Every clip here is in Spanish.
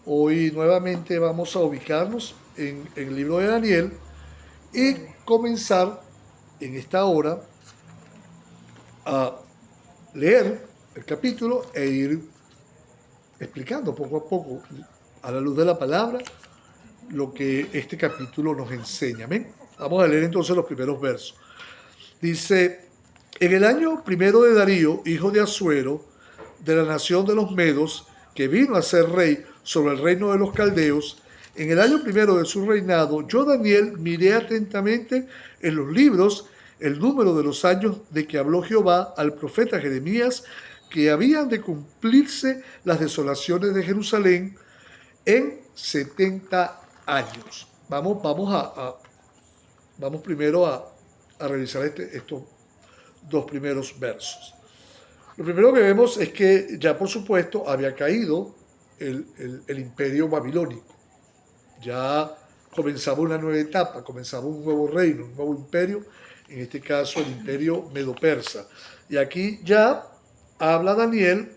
Hoy nuevamente vamos a ubicarnos en el libro de Daniel y comenzar en esta hora a leer el capítulo e ir explicando poco a poco, a la luz de la palabra, lo que este capítulo nos enseña. Amén. Vamos a leer entonces los primeros versos. Dice, en el año primero de Darío, hijo de Asuero, de la nación de los Medos, que vino a ser rey sobre el reino de los caldeos, en el año primero de su reinado, yo, Daniel, miré atentamente en los libros el número de los años de que habló Jehová al profeta Jeremías, que habían de cumplirse las desolaciones de Jerusalén en 70 años. Vamos primero a revisar estos dos primeros versos. Lo primero que vemos es que ya por supuesto había caído el imperio babilónico. Ya comenzaba una nueva etapa, comenzaba un nuevo reino, un nuevo imperio, en este caso el imperio medo-persa. Y aquí ya habla Daniel,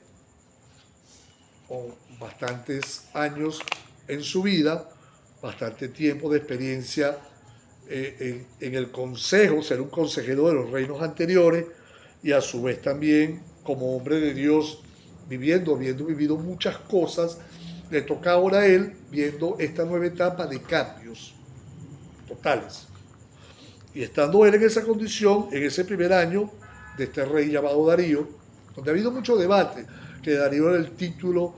con bastantes años en su vida, bastante tiempo de experiencia en el consejo, ser un consejero de los reinos anteriores y a su vez también como hombre de Dios, habiendo vivido muchas cosas, le toca ahora a él viendo esta nueva etapa de cambios totales. Y estando él en esa condición, en ese primer año de este rey llamado Darío, donde ha habido mucho debate, que Darío era el título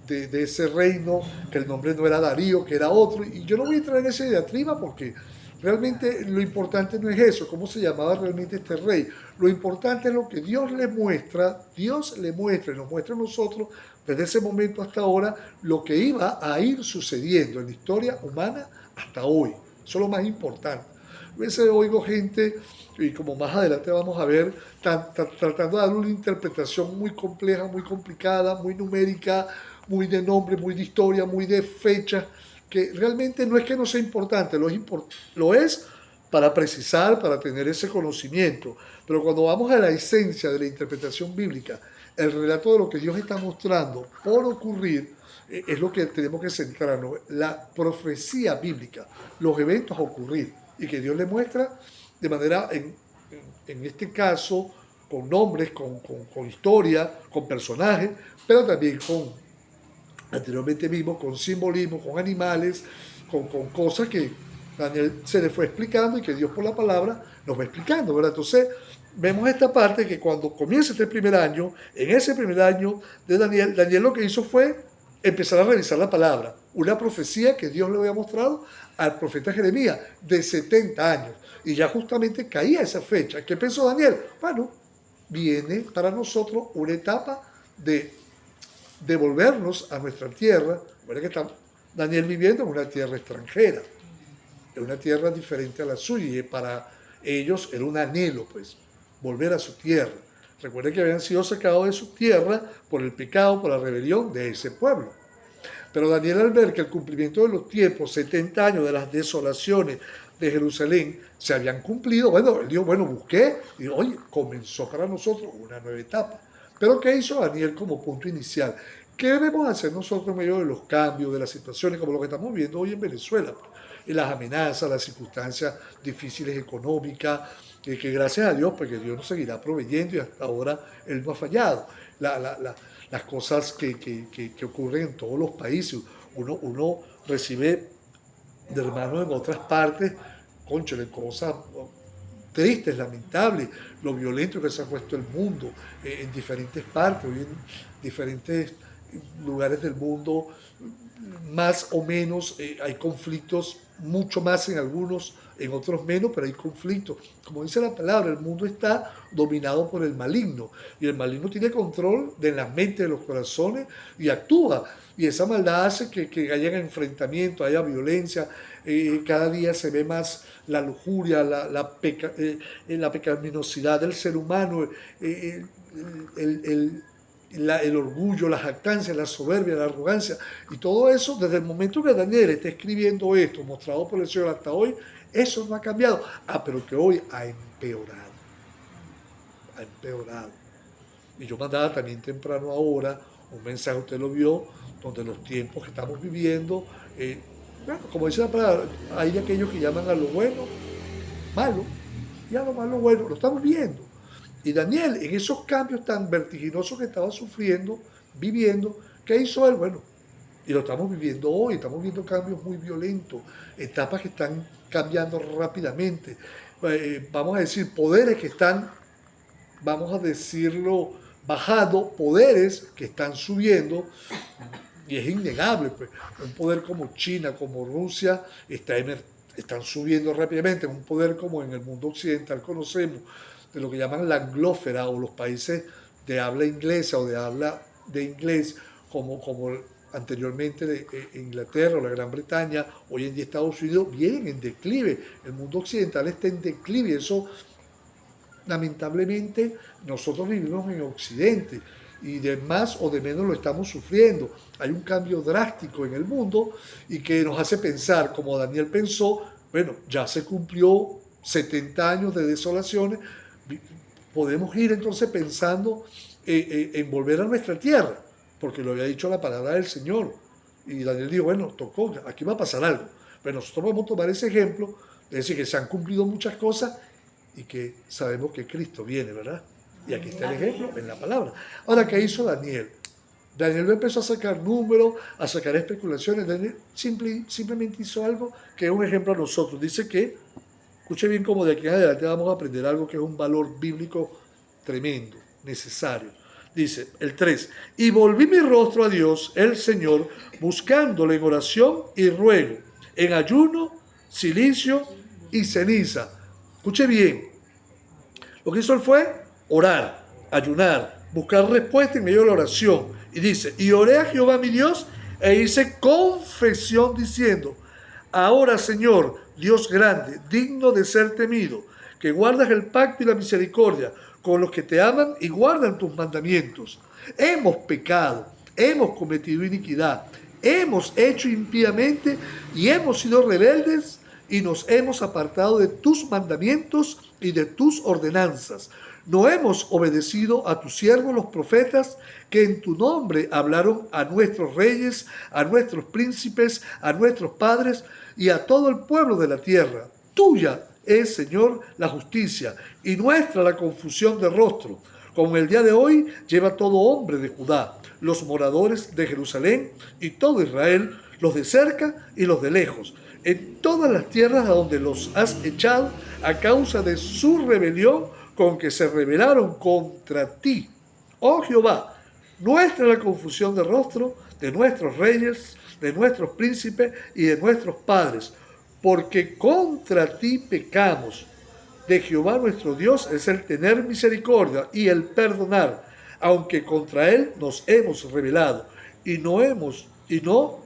de ese reino, que el nombre no era Darío, que era otro, y yo no voy a entrar en esa diatriba porque realmente lo importante no es eso, cómo se llamaba realmente este rey. Lo importante es lo que Dios le muestra y nos muestra a nosotros desde ese momento hasta ahora lo que iba a ir sucediendo en la historia humana hasta hoy. Eso es lo más importante. A veces oigo gente, y como más adelante vamos a ver, tratando de dar una interpretación muy compleja, muy complicada, muy numérica, muy de nombre, muy de historia, muy de fecha, que realmente no es que no sea importante, lo es para precisar, para tener ese conocimiento. Pero cuando vamos a la esencia de la interpretación bíblica, el relato de lo que Dios está mostrando por ocurrir, es lo que tenemos que centrarnos. La profecía bíblica, los eventos a ocurrir, y que Dios le muestra de manera, en este caso, con nombres, con historia, con personajes, pero también anteriormente vimos, con simbolismo, con animales, con cosas que Daniel se le fue explicando y que Dios por la palabra nos va explicando, ¿verdad? Entonces, vemos esta parte que cuando comienza este primer año, en ese primer año de Daniel, Daniel lo que hizo fue empezar a revisar la palabra, una profecía que Dios le había mostrado al profeta Jeremías de 70 años. Y ya justamente caía esa fecha. ¿Qué pensó Daniel? Bueno, viene para nosotros una etapa de devolvernos a nuestra tierra. Bueno, que está Daniel viviendo en una tierra extranjera, en una tierra diferente a la suya, y para ellos era un anhelo, pues, volver a su tierra. Recuerden que habían sido sacados de su tierra por el pecado, por la rebelión de ese pueblo. Pero Daniel, al ver que el cumplimiento de los tiempos, 70 años de las desolaciones de Jerusalén, se habían cumplido, bueno, él dijo, bueno, busqué, y oye, comenzó para nosotros una nueva etapa. Pero ¿qué hizo Daniel como punto inicial? ¿Qué debemos hacer nosotros en medio de los cambios, de las situaciones, como lo que estamos viendo hoy en Venezuela? Y las amenazas, las circunstancias difíciles económicas, que gracias a Dios, porque Dios nos seguirá proveyendo y hasta ahora Él no ha fallado. Las cosas que ocurren en todos los países. Uno recibe de hermanos en otras partes, conchole, cosas tristes, lamentables, lo violento que se ha puesto el mundo en diferentes partes, en diferentes lugares del mundo, más o menos hay conflictos, mucho más en algunos, en otros menos, pero hay conflictos. Como dice la palabra, el mundo está dominado por el maligno y el maligno tiene control de las mentes, de los corazones y actúa. Y esa maldad hace que haya enfrentamiento, haya violencia. Cada día se ve más la lujuria, la pecaminosidad del ser humano, el orgullo, la jactancia, la soberbia, la arrogancia, y todo eso desde el momento que Daniel está escribiendo esto, mostrado por el Señor hasta hoy, eso no ha cambiado. Pero que hoy ha empeorado, ha empeorado. Y yo mandaba también temprano ahora un mensaje, usted lo vio, donde los tiempos que estamos viviendo, bueno, como dice la palabra, hay aquellos que llaman a lo bueno malo y a lo malo bueno, lo estamos viendo. Y Daniel, en esos cambios tan vertiginosos que estaba sufriendo, viviendo, ¿qué hizo él? Bueno, y lo estamos viviendo hoy, estamos viendo cambios muy violentos, etapas que están cambiando rápidamente. Vamos a decir, poderes que están, vamos a decirlo, bajando, poderes que están subiendo, y es innegable, pues, un poder como China, como Rusia, están subiendo rápidamente, un poder como en el mundo occidental conocemos, de lo que llaman la anglósfera o los países de habla inglesa o de habla de inglés, como anteriormente de Inglaterra o la Gran Bretaña, hoy en día Estados Unidos, vienen en declive. El mundo occidental está en declive. Eso, lamentablemente, nosotros vivimos en Occidente y de más o de menos lo estamos sufriendo. Hay un cambio drástico en el mundo y que nos hace pensar, como Daniel pensó, bueno, ya se cumplió 70 años de desolaciones, podemos ir entonces pensando en volver a nuestra tierra, porque lo había dicho la palabra del Señor. Y Daniel dijo, bueno, tocó, aquí va a pasar algo. Pero nosotros podemos tomar ese ejemplo, de decir que se han cumplido muchas cosas y que sabemos que Cristo viene, ¿verdad? Y aquí está el ejemplo en la palabra. Ahora, ¿qué hizo Daniel? Daniel empezó a sacar números, a sacar especulaciones. Daniel simplemente hizo algo que es un ejemplo a nosotros. Dice que, escuche bien, como de aquí en adelante vamos a aprender algo que es un valor bíblico tremendo, necesario. Dice el 3, y volví mi rostro a Dios, el Señor, buscándole en oración y ruego, en ayuno, silicio y ceniza. Escuche bien, lo que hizo él fue orar, ayunar, buscar respuesta en medio de la oración. Y dice, y oré a Jehová mi Dios e hice confesión diciendo, ahora Señor, Dios grande, digno de ser temido, que guardas el pacto y la misericordia con los que te aman y guardan tus mandamientos. Hemos pecado, hemos cometido iniquidad, hemos hecho impíamente y hemos sido rebeldes y nos hemos apartado de tus mandamientos y de tus ordenanzas. No hemos obedecido a tus siervos los profetas que en tu nombre hablaron a nuestros reyes, a nuestros príncipes, a nuestros padres y a todo el pueblo de la tierra. Tuya es, Señor, la justicia y nuestra la confusión de rostro. Como el día de hoy lleva todo hombre de Judá, los moradores de Jerusalén y todo Israel, los de cerca y los de lejos, en todas las tierras a donde los has echado a causa de su rebelión con que se rebelaron contra ti. Oh Jehová, nuestra la confusión de rostro de nuestros reyes, de nuestros príncipes y de nuestros padres, porque contra ti pecamos. De Jehová nuestro Dios es el tener misericordia y el perdonar, aunque contra él nos hemos rebelado y no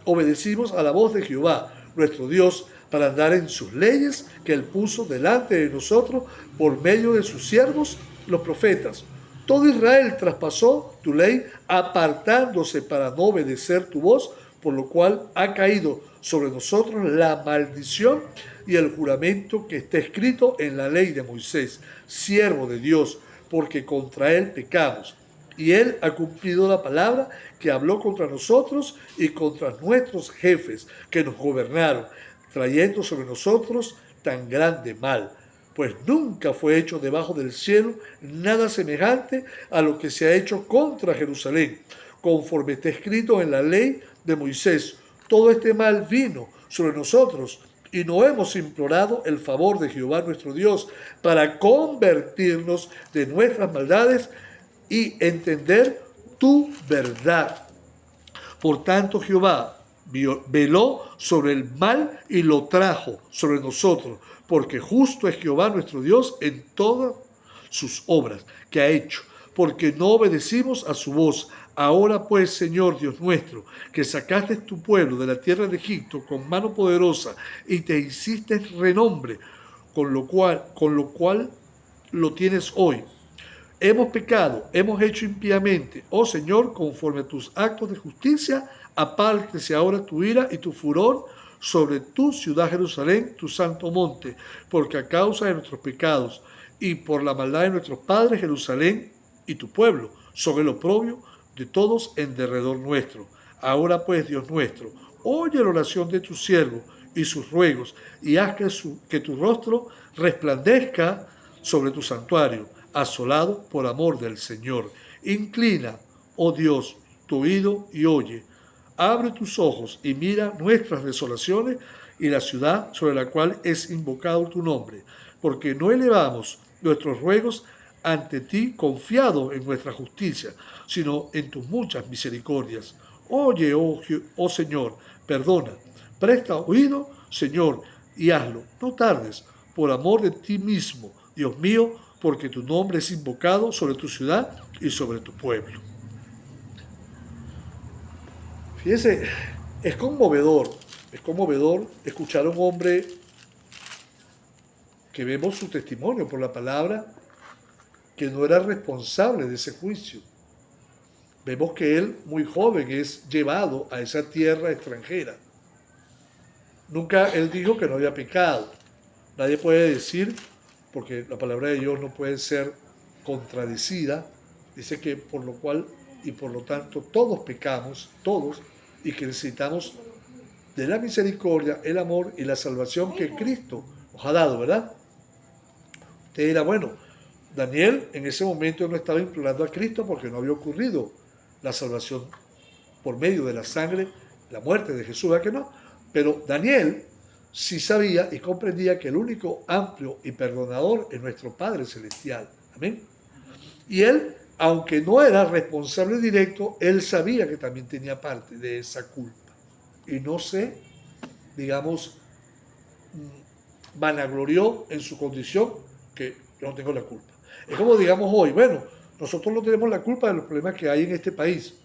obedecimos a la voz de Jehová nuestro Dios para andar en sus leyes que él puso delante de nosotros por medio de sus siervos los profetas. Todo Israel traspasó tu ley apartándose para no obedecer tu voz, por lo cual ha caído sobre nosotros la maldición y el juramento que está escrito en la ley de Moisés, siervo de Dios, porque contra él pecamos. Y él ha cumplido la palabra que habló contra nosotros y contra nuestros jefes que nos gobernaron, trayendo sobre nosotros tan grande mal. Pues nunca fue hecho debajo del cielo nada semejante a lo que se ha hecho contra Jerusalén, conforme está escrito en la ley de Moisés. Todo este mal vino sobre nosotros y no hemos implorado el favor de Jehová nuestro Dios para convertirnos de nuestras maldades y entender tu verdad. Por tanto, Jehová veló sobre el mal y lo trajo sobre nosotros, porque justo es Jehová nuestro Dios en todas sus obras que ha hecho, porque no obedecimos a su voz. Ahora pues, Señor Dios nuestro, que sacaste tu pueblo de la tierra de Egipto con mano poderosa y te hiciste renombre, con lo cual lo tienes hoy. Hemos pecado, hemos hecho impíamente. Oh Señor, conforme a tus actos de justicia, apártese ahora tu ira y tu furor sobre tu ciudad Jerusalén, tu santo monte, porque a causa de nuestros pecados y por la maldad de nuestros padres, Jerusalén y tu pueblo son el oprobio de todos en derredor nuestro. Ahora pues, Dios nuestro, oye la oración de tu siervo y sus ruegos, y haz que tu rostro resplandezca sobre tu santuario, asolado por amor del Señor. Inclina, oh Dios, tu oído y oye. Abre tus ojos y mira nuestras desolaciones y la ciudad sobre la cual es invocado tu nombre, porque no elevamos nuestros ruegos ante ti confiados en nuestra justicia, sino en tus muchas misericordias. Oye, oh Señor, perdona, presta oído, Señor, y hazlo. No tardes, por amor de ti mismo, Dios mío, porque tu nombre es invocado sobre tu ciudad y sobre tu pueblo. Fíjese, es conmovedor escuchar a un hombre que vemos su testimonio por la palabra, que no era responsable de ese juicio. Vemos que él, muy joven, es llevado a esa tierra extranjera. Nunca él dijo que no había pecado. Nadie puede decir, porque la palabra de Dios no puede ser contradecida, dice que por lo cual y por lo tanto todos pecamos, todos, y que necesitamos de la misericordia, el amor y la salvación que Cristo nos ha dado, ¿verdad? Usted dirá, bueno, Daniel en ese momento no estaba implorando a Cristo porque no había ocurrido la salvación por medio de la sangre, la muerte de Jesús, ¿verdad que no? Pero Daniel sí sabía y comprendía que el único amplio y perdonador es nuestro Padre Celestial. Amén. Y él, aunque no era responsable directo, él sabía que también tenía parte de esa culpa. Y no se, digamos, vanaglorió en su condición que yo no tengo la culpa. Es como digamos hoy, bueno, nosotros no tenemos la culpa de los problemas que hay en este país.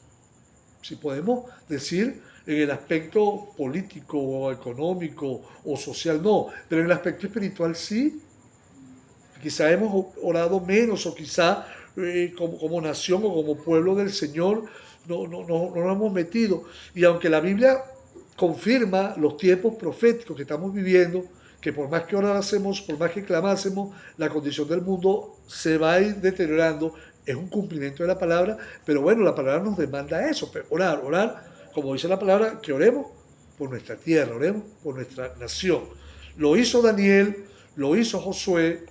Si podemos decir en el aspecto político o económico o social, no, pero en el aspecto espiritual sí. Quizá hemos orado menos o quizá como nación o como pueblo del Señor no nos hemos metido. Y aunque la Biblia confirma los tiempos proféticos que estamos viviendo, que por más que orásemos, por más que clamásemos, la condición del mundo se va a ir deteriorando, es un cumplimiento de la palabra, pero bueno, la palabra nos demanda eso, orar, como dice la palabra, que oremos por nuestra tierra, oremos por nuestra nación. Lo hizo Daniel, lo hizo Josué,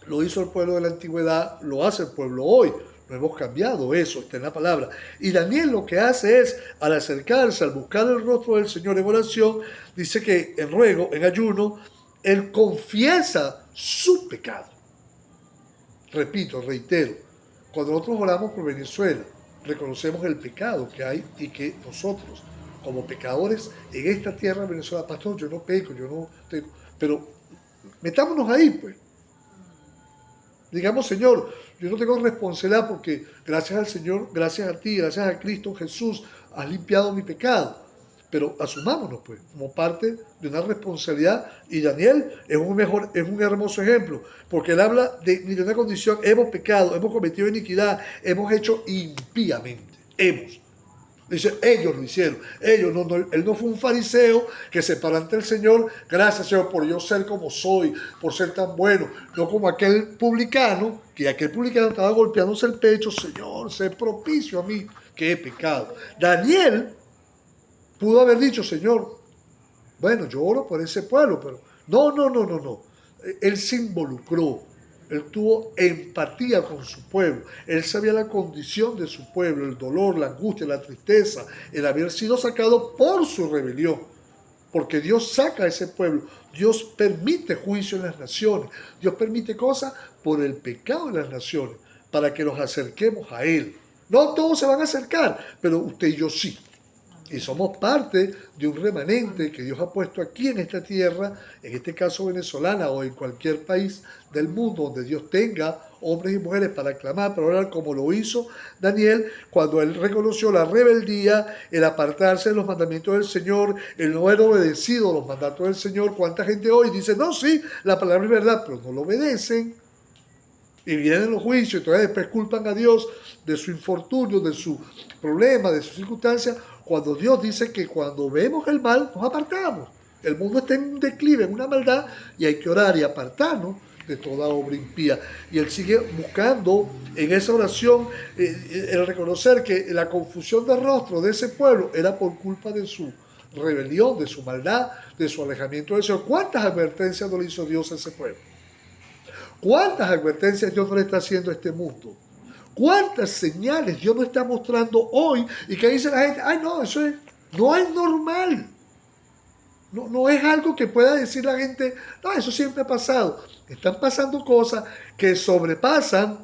lo hizo el pueblo de la antigüedad, lo hace el pueblo hoy. No hemos cambiado eso, está en la palabra. Y Daniel lo que hace es, al acercarse, al buscar el rostro del Señor en oración, dice que en ruego, en ayuno, él confiesa su pecado. Repito, reitero, cuando nosotros oramos por Venezuela, reconocemos el pecado que hay y que nosotros, como pecadores en esta tierra de Venezuela, pastor, yo no peco, yo no tengo, pero metámonos ahí, pues. Digamos, Señor, yo no tengo responsabilidad porque gracias al Señor, gracias a ti, gracias a Cristo Jesús, has limpiado mi pecado. Pero asumámonos, pues, como parte de una responsabilidad. Y Daniel es un hermoso ejemplo, porque él habla de una condición: hemos pecado, hemos cometido iniquidad, hemos hecho impíamente. Dice, ellos lo hicieron. Él no fue un fariseo que se paró ante el Señor, gracias Señor por yo ser como soy, por ser tan bueno. No como aquel publicano, que aquel publicano estaba golpeándose el pecho: Señor, sé propicio a mí, que he pecado. Daniel pudo haber dicho: Señor, bueno, yo oro por ese pueblo, pero no. Él se involucró. Él tuvo empatía con su pueblo. Él sabía la condición de su pueblo, el dolor, la angustia, la tristeza, el haber sido sacado por su rebelión. Porque Dios saca a ese pueblo. Dios permite juicio en las naciones. Dios permite cosas por el pecado de las naciones, para que nos acerquemos a Él. No todos se van a acercar, pero usted y yo sí. Y somos parte de un remanente que Dios ha puesto aquí en esta tierra, en este caso venezolana o en cualquier país del mundo donde Dios tenga hombres y mujeres para clamar, para orar, como lo hizo Daniel cuando él reconoció la rebeldía, el apartarse de los mandamientos del Señor, el no haber obedecido los mandatos del Señor. ¿Cuánta gente hoy dice, no, sí, la palabra es verdad, pero no lo obedecen? Y vienen los juicios, entonces después culpan a Dios de su infortunio, de su problema, de sus circunstancias, cuando Dios dice que cuando vemos el mal, nos apartamos. El mundo está en un declive, en una maldad, y hay que orar y apartarnos de toda obra impía. Y él sigue buscando en esa oración el reconocer que la confusión de rostro de ese pueblo era por culpa de su rebelión, de su maldad, de su alejamiento del Señor. ¿Cuántas advertencias no le hizo Dios a ese pueblo? ¿Cuántas advertencias Dios no le está haciendo a este mundo? ¿Cuántas señales Dios nos está mostrando hoy? Y que dice la gente, ay no, eso no es normal. No es algo que pueda decir la gente, no, eso siempre ha pasado. Están pasando cosas que sobrepasan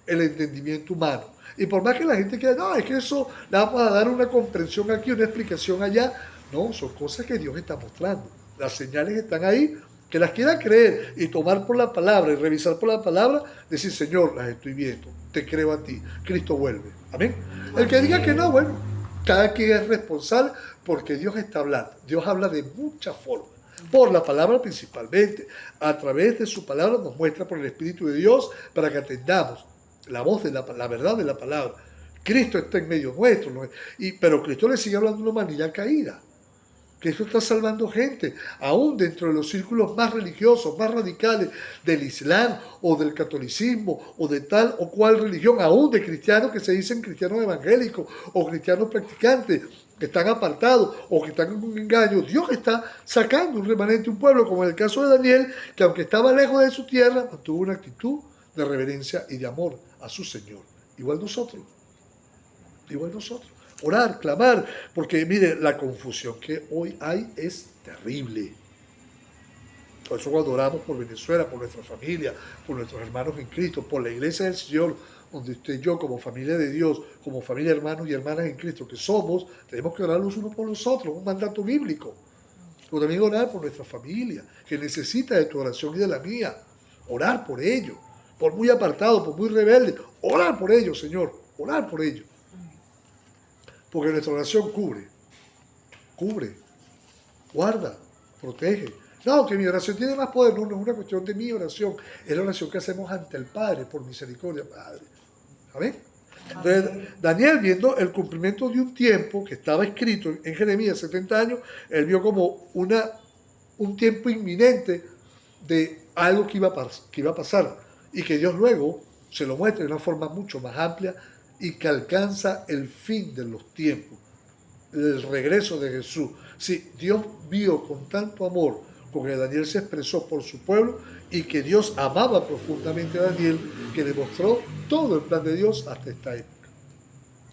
el entendimiento humano. Y por más que la gente quiera, no, es que eso le vamos a dar una comprensión aquí, una explicación allá. No, son cosas que Dios está mostrando. Las señales están ahí, que las quiera creer y tomar por la palabra y revisar por la palabra, decir, Señor, las estoy viendo, te creo a ti, Cristo vuelve. Amén. El que diga que no, bueno, cada quien es responsable porque Dios está hablando. Dios habla de muchas formas. Por la palabra principalmente. A través de su palabra nos muestra por el Espíritu de Dios para que atendamos la voz de la verdad de la palabra. Cristo está en medio nuestro. ¿No? Pero Cristo le sigue hablando a una humanidad caída. Cristo está salvando gente, aún dentro de los círculos más religiosos, más radicales del Islam o del catolicismo o de tal o cual religión, aún de cristianos que se dicen cristianos evangélicos o cristianos practicantes, que están apartados o que están en un engaño. Dios está sacando un remanente, un pueblo, como en el caso de Daniel, que aunque estaba lejos de su tierra, mantuvo una actitud de reverencia y de amor a su Señor. Igual nosotros. Orar, clamar, porque mire, la confusión que hoy hay es terrible. Por eso cuando oramos por Venezuela, por nuestra familia, por nuestros hermanos en Cristo, por la iglesia del Señor, donde usted y yo, como familia de Dios, como familia de hermanos y hermanas en Cristo que somos, tenemos que orar los unos por los otros, un mandato bíblico. Pero también orar por nuestra familia, que necesita de tu oración y de la mía. Orar por ellos, por muy apartado, por muy rebelde. Orar por ellos, Señor, orar por ellos. Porque nuestra oración cubre, guarda, protege. No, que mi oración tiene más poder, no es una cuestión de mi oración, es la oración que hacemos ante el Padre, por misericordia, Padre. ¿Amén? Entonces, Daniel, viendo el cumplimiento de un tiempo que estaba escrito en Jeremías, 70 años, él vio como un tiempo inminente de algo que iba a pasar y que Dios luego se lo muestra de una forma mucho más amplia y que alcanza el fin de los tiempos, el regreso de Jesús. Sí, Dios vio con tanto amor con que Daniel se expresó por su pueblo y que Dios amaba profundamente a Daniel, que le mostró todo el plan de Dios hasta esta época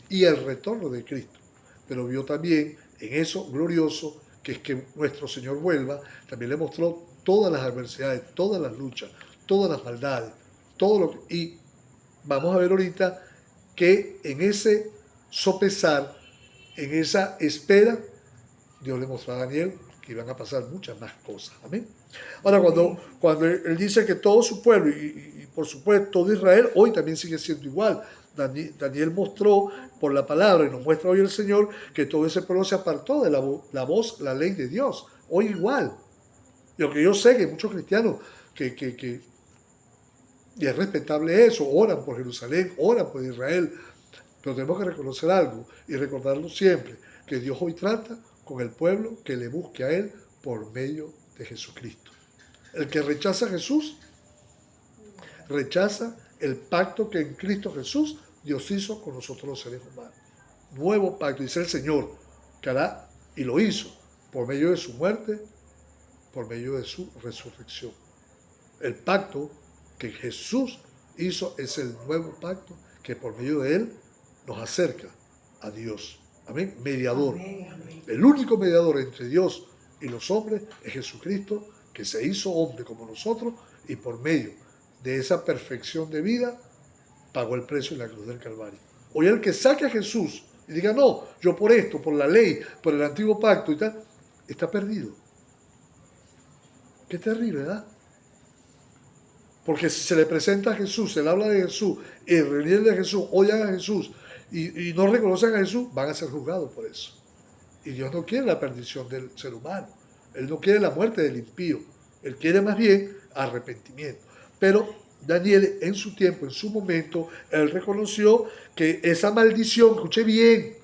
y el retorno de Cristo. Pero vio también en eso glorioso, que es que nuestro Señor vuelva, también le mostró todas las adversidades, todas las luchas, todas las maldades, todo lo que... Y vamos a ver ahorita que en ese sopesar, en esa espera, Dios le mostró a Daniel que iban a pasar muchas más cosas. Amén. Ahora, cuando él dice que todo su pueblo, y por supuesto todo Israel, hoy también sigue siendo igual. Daniel mostró por la palabra, y nos muestra hoy el Señor, que todo ese pueblo se apartó de la voz, la ley de Dios. Hoy igual. Y aunque yo sé que hay muchos cristianos y es respetable eso, oran por Jerusalén, oran por Israel, pero tenemos que reconocer algo y recordarlo siempre, que Dios hoy trata con el pueblo que le busque a Él por medio de Jesucristo. El que rechaza a Jesús, rechaza el pacto que en Cristo Jesús Dios hizo con nosotros los seres humanos. Nuevo pacto, dice el Señor, que hará, y lo hizo, por medio de su muerte, por medio de su resurrección. El pacto que Jesús hizo es el nuevo pacto que por medio de Él nos acerca a Dios. Amén. Mediador. Amén, amén. El único mediador entre Dios y los hombres es Jesucristo, que se hizo hombre como nosotros y por medio de esa perfección de vida pagó el precio en la cruz del Calvario. Hoy el que saque a Jesús y diga, no, yo por esto, por la ley, por el antiguo pacto y tal, está perdido. Qué terrible, ¿verdad? Porque si se le presenta a Jesús, se le habla de Jesús, y reunir de Jesús, oyan a Jesús, y no reconocen a Jesús, van a ser juzgados por eso. Y Dios no quiere la perdición del ser humano. Él no quiere la muerte del impío. Él quiere más bien arrepentimiento. Pero Daniel, en su tiempo, en su momento, él reconoció que esa maldición, escuche bien,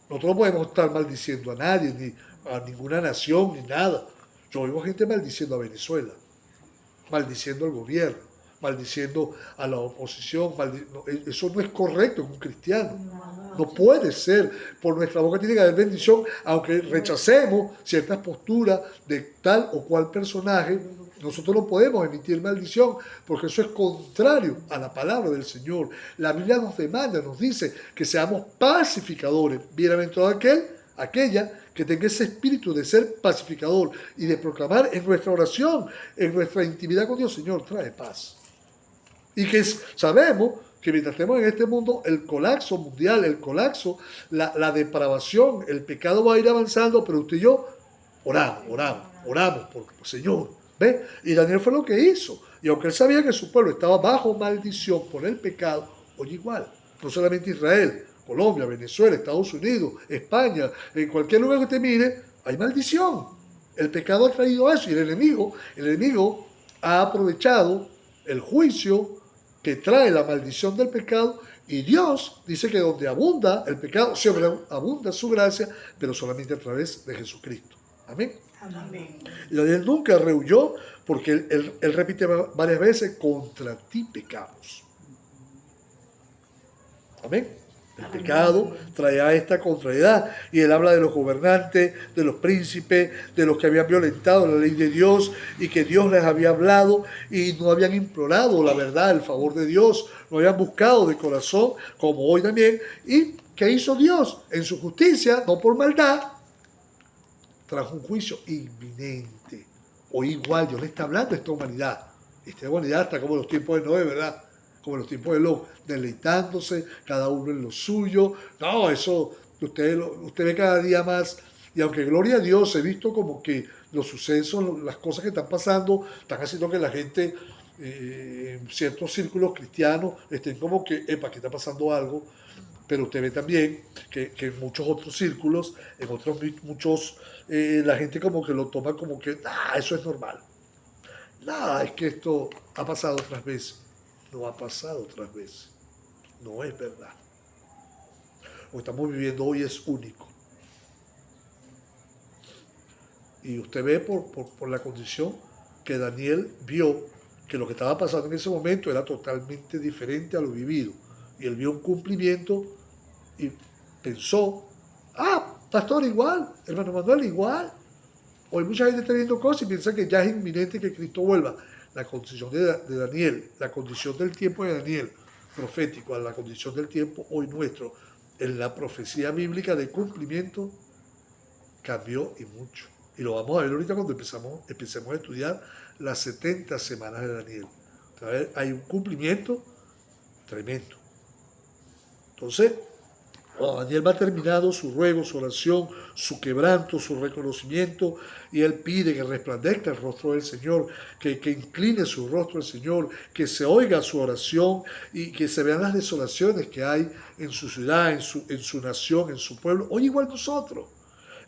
nosotros no podemos estar maldiciendo a nadie, ni a ninguna nación, ni nada. Yo oigo gente maldiciendo a Venezuela. maldiciendo al gobierno, maldiciendo a la oposición. Eso no es correcto en un cristiano. No puede ser. Por nuestra boca tiene que haber bendición, aunque rechacemos ciertas posturas de tal o cual personaje. Nosotros no podemos emitir maldición porque eso es contrario a la palabra del Señor. La Biblia nos demanda, nos dice que seamos pacificadores. Bienaventurado aquella que tenga ese espíritu de ser pacificador y de proclamar en nuestra oración, en nuestra intimidad con Dios: Señor, trae paz. Y que sabemos que mientras estemos en este mundo, el colapso mundial, el colapso, la depravación, el pecado va a ir avanzando, pero usted y yo oramos por Señor. ¿Ve? Y Daniel fue lo que hizo. Y aunque él sabía que su pueblo estaba bajo maldición por el pecado, oye, igual, no solamente Israel, Colombia, Venezuela, Estados Unidos, España, en cualquier lugar que usted mire, hay maldición. El pecado ha traído eso, y el enemigo ha aprovechado el juicio que trae la maldición del pecado, y Dios dice que donde abunda el pecado, abunda su gracia, pero solamente a través de Jesucristo. Amén. Amén. Y Daniel nunca rehuyó, porque él repite varias veces: contra ti pecamos. Amén. El pecado traía esta contrariedad, y él habla de los gobernantes, de los príncipes, de los que habían violentado la ley de Dios y que Dios les había hablado y no habían implorado la verdad, el favor de Dios, no habían buscado de corazón, como hoy también. ¿Y qué hizo Dios? En su justicia, no por maldad, trajo un juicio inminente. Hoy igual Dios le está hablando a esta humanidad. Esta humanidad está como en los tiempos de Noé, ¿verdad? Como en los tiempos de Lot, deleitándose, cada uno en lo suyo. No, eso usted ve cada día más. Y aunque gloria a Dios, he visto como que los sucesos, las cosas que están pasando, están haciendo que la gente en ciertos círculos cristianos estén como que, epa, aquí está pasando algo. Pero usted ve también que en muchos otros círculos, en otros muchos, la gente como que lo toma como que, eso es normal. Es que esto ha pasado otras veces. No ha pasado otras veces. No es verdad. Lo que estamos viviendo hoy es único. Y usted ve por la condición que Daniel vio que lo que estaba pasando en ese momento era totalmente diferente a lo vivido. Y él vio un cumplimiento y pensó: pastor, igual, hermano Manuel, igual. Hoy mucha gente está viendo cosas y piensa que ya es inminente que Cristo vuelva. La condición de Daniel, la condición del tiempo de Daniel, profético, a la condición del tiempo hoy nuestro, en la profecía bíblica de cumplimiento, cambió y mucho. Y lo vamos a ver ahorita cuando empecemos a estudiar las 70 semanas de Daniel. Hay un cumplimiento tremendo. Entonces, Daniel va terminado su ruego, su oración, su quebranto, su reconocimiento, y él pide que resplandezca el rostro del Señor, que incline su rostro al Señor, que se oiga su oración y que se vean las desolaciones que hay en su ciudad, en su nación, en su pueblo. Hoy igual nosotros.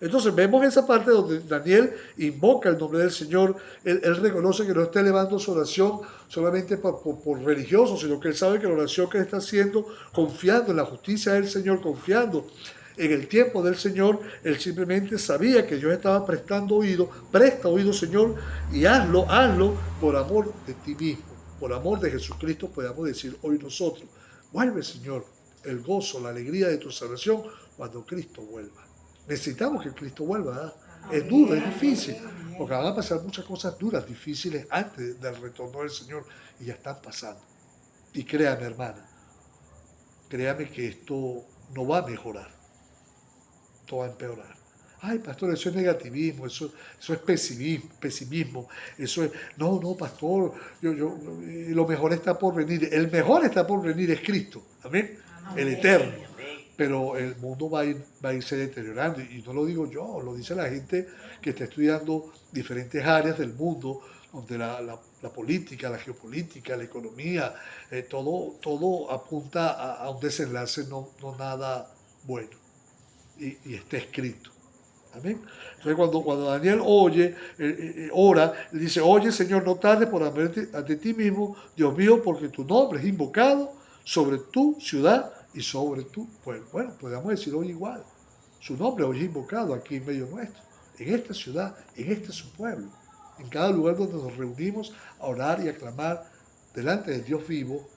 Entonces vemos esa parte donde Daniel invoca el nombre del Señor. Él reconoce que no está elevando su oración solamente por religioso, sino que él sabe que la oración que él está haciendo, confiando en la justicia del Señor, confiando en el tiempo del Señor, él simplemente sabía que Dios estaba prestando oído. Presta oído, Señor, y hazlo por amor de ti mismo, por amor de Jesucristo. Podamos decir hoy nosotros: vuelve, Señor, el gozo, la alegría de tu salvación cuando Cristo vuelva. Necesitamos que Cristo vuelva. Es duro, es difícil, porque van a pasar muchas cosas duras, difíciles antes del retorno del Señor, y ya están pasando. Y créame, hermana, créame que esto no va a mejorar, esto va a empeorar. Ay, pastor, eso es negativismo, eso es pesimismo, eso es, no, pastor, lo mejor está por venir. El mejor está por venir es Cristo, amén, el eterno. Pero el mundo va a irse deteriorando, y no lo digo yo, lo dice la gente que está estudiando diferentes áreas del mundo, donde la política, la geopolítica, la economía, todo apunta a un desenlace no nada bueno, y está escrito. Amén. Entonces cuando Daniel ora, él dice: oye, Señor, no tardes por amarte ante ti mismo, Dios mío, porque tu nombre es invocado sobre tu ciudad y sobre tu pueblo. Bueno, podemos decir hoy igual. Su nombre hoy es invocado aquí en medio nuestro, en esta ciudad, en este su pueblo. en cada lugar donde nos reunimos a orar y a clamar delante del Dios vivo,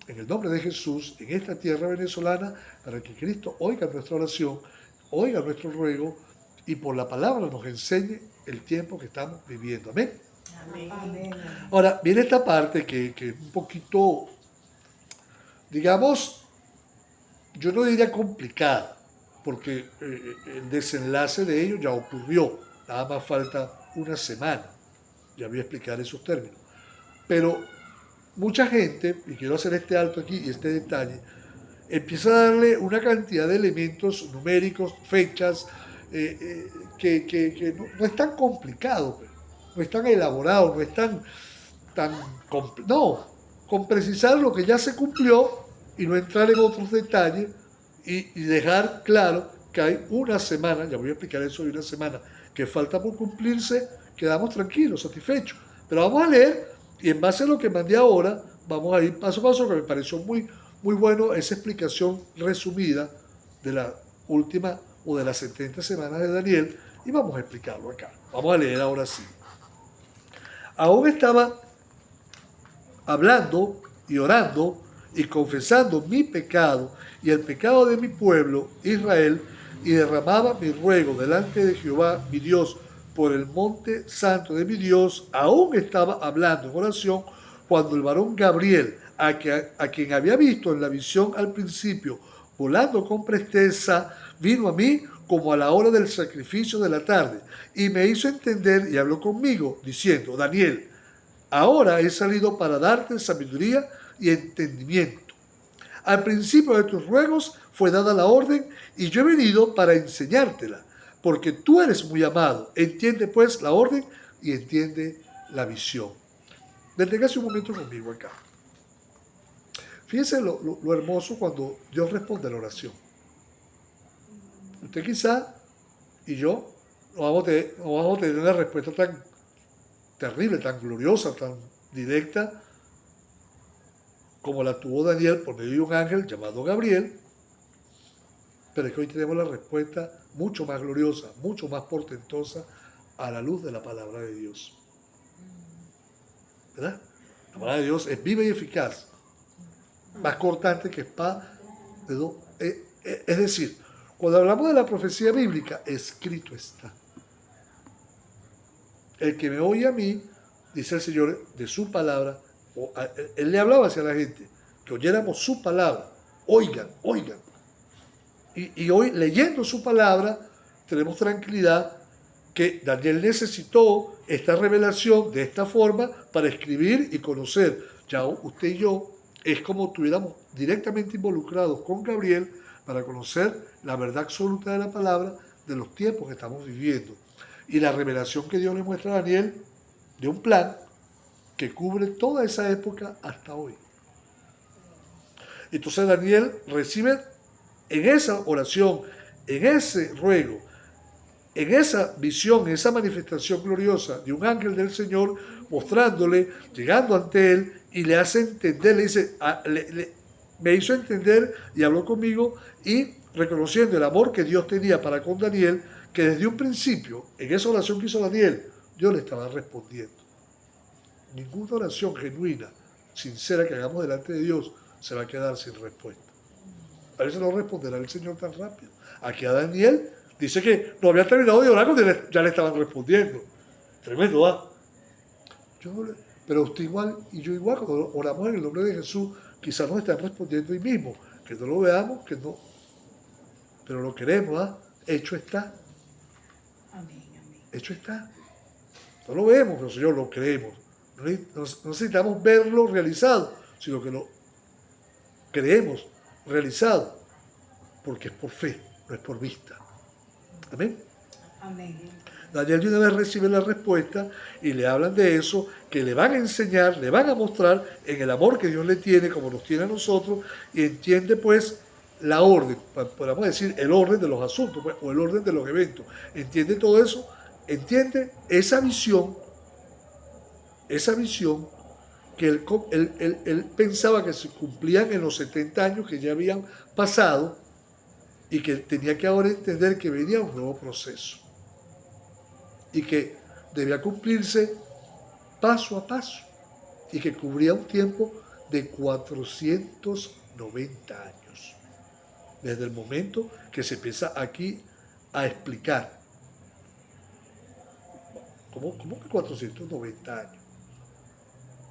en el nombre de Jesús, en esta tierra venezolana, para que Cristo oiga nuestra oración, oiga nuestro ruego y por la palabra nos enseñe el tiempo que estamos viviendo. Amén. Amén. Ahora, viene esta parte que es un poquito, digamos, yo no diría complicada, porque el desenlace de ello ya ocurrió, nada más falta una semana, ya voy a explicar esos términos. Pero mucha gente, y quiero hacer este alto aquí y este detalle, empieza a darle una cantidad de elementos numéricos, fechas, que no es tan complicado, pues. No es tan elaborado, no es no, con precisar lo que ya se cumplió y no entrar en otros detalles y dejar claro que hay una semana, ya voy a explicar eso de una semana, que falta por cumplirse, quedamos tranquilos, satisfechos. Pero vamos a leer y en base a lo que mandé ahora, vamos a ir paso a paso, que me pareció muy, muy bueno esa explicación resumida de la última o de las 70 semanas de Daniel y vamos a explicarlo acá. Vamos a leer ahora sí. Aún estaba hablando y orando y confesando mi pecado y el pecado de mi pueblo Israel, y derramaba mi ruego delante de Jehová mi Dios por el monte santo de mi Dios. Aún estaba hablando en oración cuando el varón Gabriel, a quien había visto en la visión al principio volando con presteza, vino a mí como a la hora del sacrificio de la tarde y me hizo entender y habló conmigo diciendo: Daniel, ahora he salido para darte sabiduría y entendimiento. Al principio de tus ruegos fue dada la orden y yo he venido para enseñártela, porque tú eres muy amado. Entiende pues la orden y entiende la visión. Deténgase un momento conmigo acá. Fíjense lo hermoso cuando Dios responde a la oración. Usted quizá y yo no vamos a tener una respuesta tan terrible, tan gloriosa, tan directa, como la tuvo Daniel por medio de un ángel llamado Gabriel, pero es que hoy tenemos la respuesta mucho más gloriosa, mucho más portentosa a la luz de la palabra de Dios. ¿Verdad? La palabra de Dios es viva y eficaz, más cortante que espada de dos. Es decir, cuando hablamos de la profecía bíblica, escrito está. El que me oye a mí, dice el Señor, de su palabra, él le hablaba hacia la gente, que oyéramos su palabra, oigan. Y hoy, leyendo su palabra, tenemos tranquilidad que Daniel necesitó esta revelación de esta forma para escribir y conocer. Ya usted y yo es como estuviéramos directamente involucrados con Gabriel para conocer la verdad absoluta de la palabra de los tiempos que estamos viviendo. Y la revelación que Dios le muestra a Daniel de un plan que cubre toda esa época hasta hoy. Entonces Daniel recibe en esa oración, en ese ruego, en esa visión, en esa manifestación gloriosa de un ángel del Señor, mostrándole, llegando ante él y le hace entender, le dice, me hizo entender y habló conmigo y reconociendo el amor que Dios tenía para con Daniel, que desde un principio, en esa oración que hizo Daniel, Dios le estaba respondiendo. Ninguna oración genuina, sincera que hagamos delante de Dios se va a quedar sin respuesta. A veces no responderá el Señor tan rápido. Aquí a Daniel dice que no había terminado de orar cuando ya le estaban respondiendo. Tremendo, ¿ah? Pero usted igual y yo igual, cuando oramos en el nombre de Jesús, quizás nos están respondiendo hoy mismo. Que no lo veamos, que no. Pero lo queremos, ¿ah? Hecho está. Amén. Hecho está. No lo vemos, pero Señor, lo creemos. No necesitamos verlo realizado, sino que lo creemos realizado, porque es por fe, no es por vista. Amén. Amén. Daniel de una vez recibe la respuesta y le hablan de eso, que le van a enseñar, le van a mostrar en el amor que Dios le tiene, como nos tiene a nosotros, y entiende pues la orden, podríamos decir el orden de los asuntos, pues, o el orden de los eventos. Entiende todo eso, entiende esa visión que él pensaba que se cumplían en los 70 años que ya habían pasado y que tenía que ahora entender que venía un nuevo proceso y que debía cumplirse paso a paso y que cubría un tiempo de 490 años. Desde el momento que se empieza aquí a explicar. ¿Cómo que 490 años?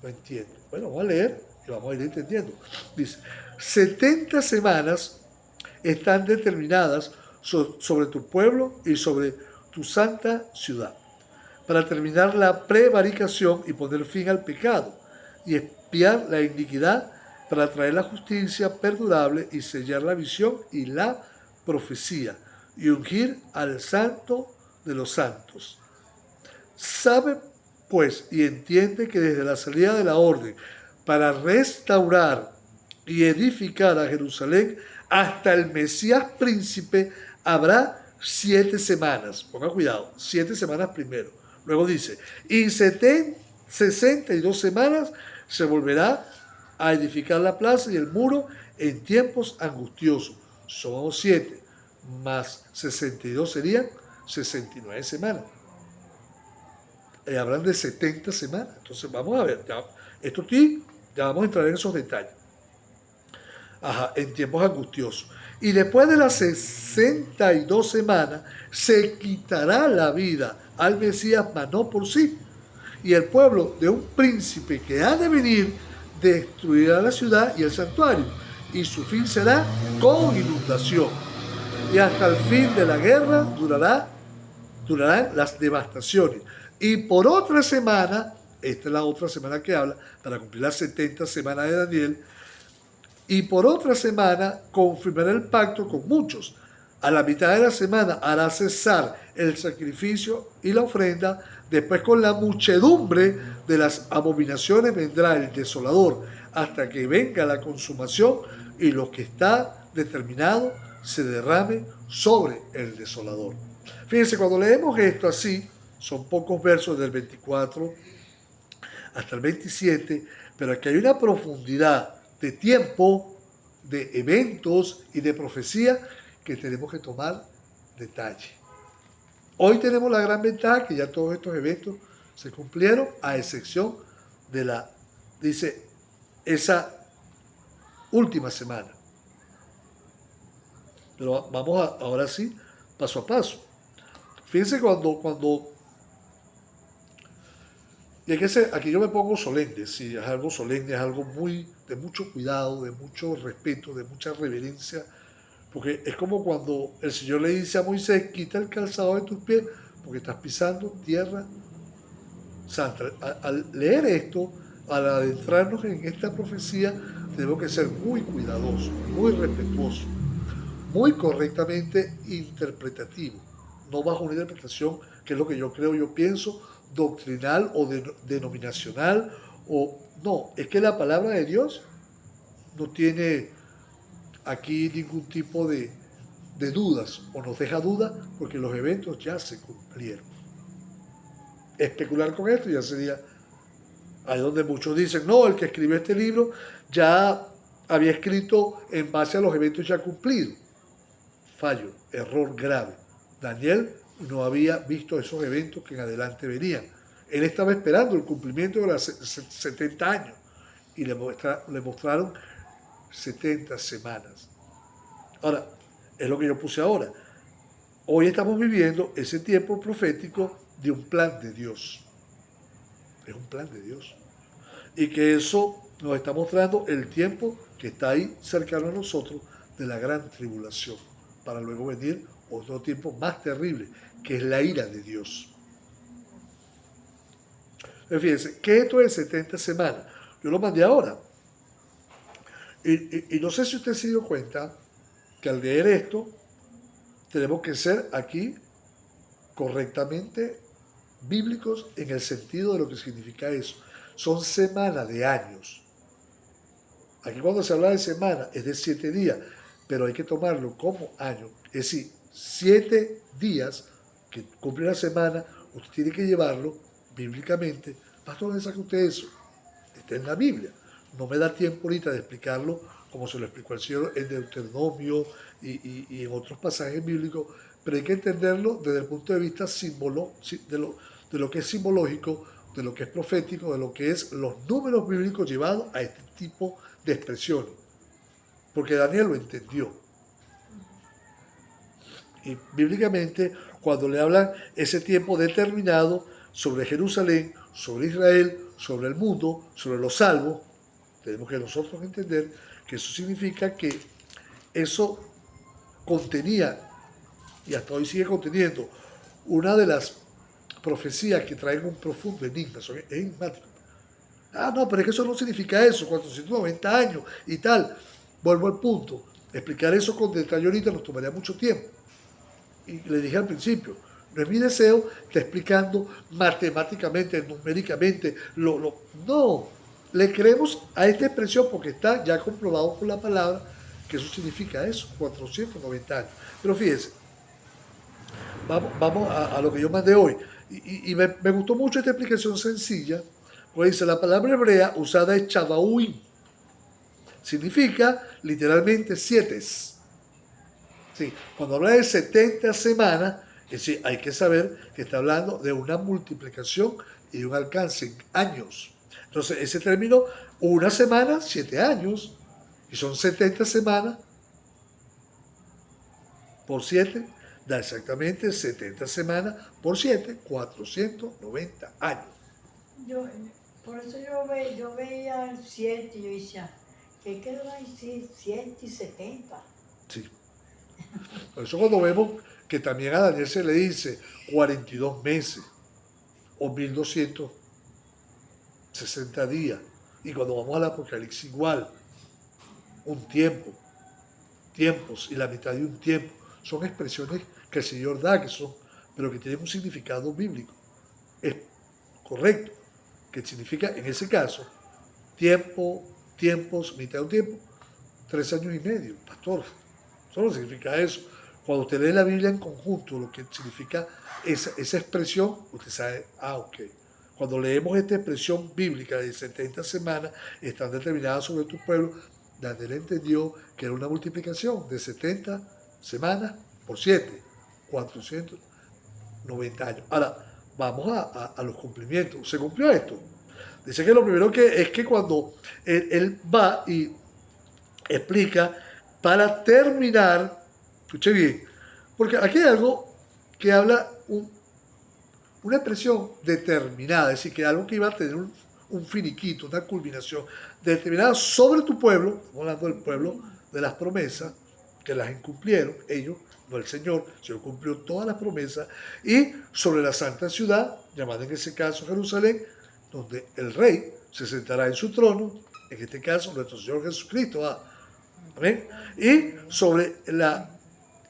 No entiendo. Bueno, vamos a leer y vamos a ir entendiendo. Dice, 70 semanas están determinadas sobre tu pueblo y sobre tu santa ciudad, para terminar la prevaricación y poner fin al pecado, y expiar la iniquidad, para traer la justicia perdurable y sellar la visión y la profecía, y ungir al santo de los santos. Sabe pues y entiende que desde la salida de la orden para restaurar y edificar a Jerusalén hasta el Mesías príncipe habrá 7 semanas. Ponga cuidado, 7 semanas primero. Luego dice, y 62 semanas se volverá a edificar la plaza y el muro en tiempos angustiosos. Somos 7, más 62 serían 69 semanas. Hablan de 70 semanas. Entonces vamos a ver, ya vamos a entrar en esos detalles. En tiempos angustiosos. Y después de las 62 semanas se quitará la vida al Mesías, mas no por sí. Y el pueblo de un príncipe que ha de venir destruirá la ciudad y el santuario. Y su fin será con inundación. Y hasta el fin de la guerra durarán las devastaciones. Y por otra semana, esta es la otra semana que habla, para cumplir las 70 semanas de Daniel, y por otra semana confirmará el pacto con muchos. A la mitad de la semana hará cesar el sacrificio y la ofrenda. Después con la muchedumbre de las abominaciones vendrá el desolador, hasta que venga la consumación y lo que está determinado se derrame sobre el desolador. Fíjense, cuando leemos esto así, son pocos versos del 24 hasta el 27, pero aquí hay una profundidad de tiempo, de eventos y de profecía que tenemos que tomar detalle. Hoy tenemos la gran ventaja que ya todos estos eventos se cumplieron, a excepción de esa última semana. Pero vamos ahora sí, paso a paso. Fíjense y aquí yo me pongo solemne, sí, es algo solemne, es algo de mucho cuidado, de mucho respeto, de mucha reverencia, porque es como cuando el Señor le dice a Moisés, quita el calzado de tus pies, porque estás pisando tierra santa. Al leer esto, al adentrarnos en esta profecía, tenemos que ser muy cuidadosos, muy respetuosos, muy correctamente interpretativo, no bajo una interpretación que es lo que yo creo, yo pienso, doctrinal o denominacional, no, es que la palabra de Dios no tiene aquí ningún tipo de dudas, o nos deja dudas, porque los eventos ya se cumplieron. Especular con esto ya sería, ahí donde muchos dicen, no, el que escribió este libro ya había escrito en base a los eventos ya cumplidos. Fallo, error grave. Daniel no había visto esos eventos que en adelante venían. Él estaba esperando el cumplimiento de los 70 años y le mostraron 70 semanas. Ahora, es lo que yo puse ahora. Hoy estamos viviendo ese tiempo profético de un plan de Dios. Es un plan de Dios. Y que eso nos está mostrando el tiempo que está ahí cercano a nosotros de la gran tribulación, para luego venir otro tiempo más terrible, que es la ira de Dios. Fíjense, ¿qué es esto de 70 semanas? Yo lo mandé ahora. Y no sé si usted se dio cuenta que al leer esto, tenemos que ser aquí correctamente bíblicos en el sentido de lo que significa eso. Son semanas de años. Aquí cuando se habla de semana es de 7 días, pero hay que tomarlo como año. Es decir, 7 días que cumple la semana, usted tiene que llevarlo bíblicamente. Pastor, ¿dónde saca usted eso? Está en la Biblia. No me da tiempo ahorita de explicarlo como se lo explicó el Señor en Deuteronomio y en otros pasajes bíblicos, pero hay que entenderlo desde el punto de vista de de lo que es simbológico, de lo que es profético, de lo que es los números bíblicos llevados a este tipo de expresiones. Porque Daniel lo entendió. Y bíblicamente, cuando le hablan ese tiempo determinado sobre Jerusalén, sobre Israel, sobre el mundo, sobre los salvos, tenemos que nosotros entender que eso significa que eso contenía, y hasta hoy sigue conteniendo, una de las profecías que traen un profundo enigma, son enigmáticos. Ah, no, pero es que eso no significa eso, 490 años y tal. Vuelvo al punto, explicar eso con detalle ahorita nos tomaría mucho tiempo. Y le dije al principio, no es mi deseo estar explicando matemáticamente, numéricamente, no, le creemos a esta expresión porque está ya comprobado por la palabra que eso significa eso, 490 años. Pero fíjense, vamos a lo que yo mandé hoy. Y me gustó mucho esta explicación sencilla, porque dice, la palabra hebrea usada es chabauim, significa literalmente 7. Sí, cuando habla de 70 semanas, es decir, hay que saber que está hablando de una multiplicación y de un alcance en años. Entonces, ese término, una semana, 7 años, y son 70 semanas por 7, da exactamente 70 semanas por 7, 490 años. Por eso yo veía el 7 y yo decía, ¿qué quedó ahí? 7 y 70. Sí. Por eso cuando vemos que también a Daniel se le dice 42 meses o 1260 días, y cuando vamos al Apocalipsis igual, un tiempo, tiempos y la mitad de un tiempo, son expresiones que el Señor da, pero que tienen un significado bíblico. Es correcto, que significa en ese caso, tiempo, tiempos, mitad de un tiempo, 3 años y medio, pastor. Solo significa eso. Cuando usted lee la Biblia en conjunto, lo que significa esa expresión, usted sabe, ok. Cuando leemos esta expresión bíblica de 70 semanas, están determinadas sobre tu pueblo, Daniel entendió que era una multiplicación de 70 semanas por 7, 490 años. Ahora, vamos a los cumplimientos. ¿Se cumplió esto? Dice que lo primero que es que cuando él va y explica, para terminar, escuche bien, porque aquí hay algo que habla una expresión determinada, es decir, que algo que iba a tener un finiquito, una culminación determinada sobre tu pueblo, estamos hablando del pueblo de las promesas, que las incumplieron ellos, no el Señor cumplió todas las promesas, y sobre la santa ciudad, llamada en ese caso Jerusalén, donde el rey se sentará en su trono, en este caso nuestro Señor Jesucristo. ¿Amén? Y sobre la,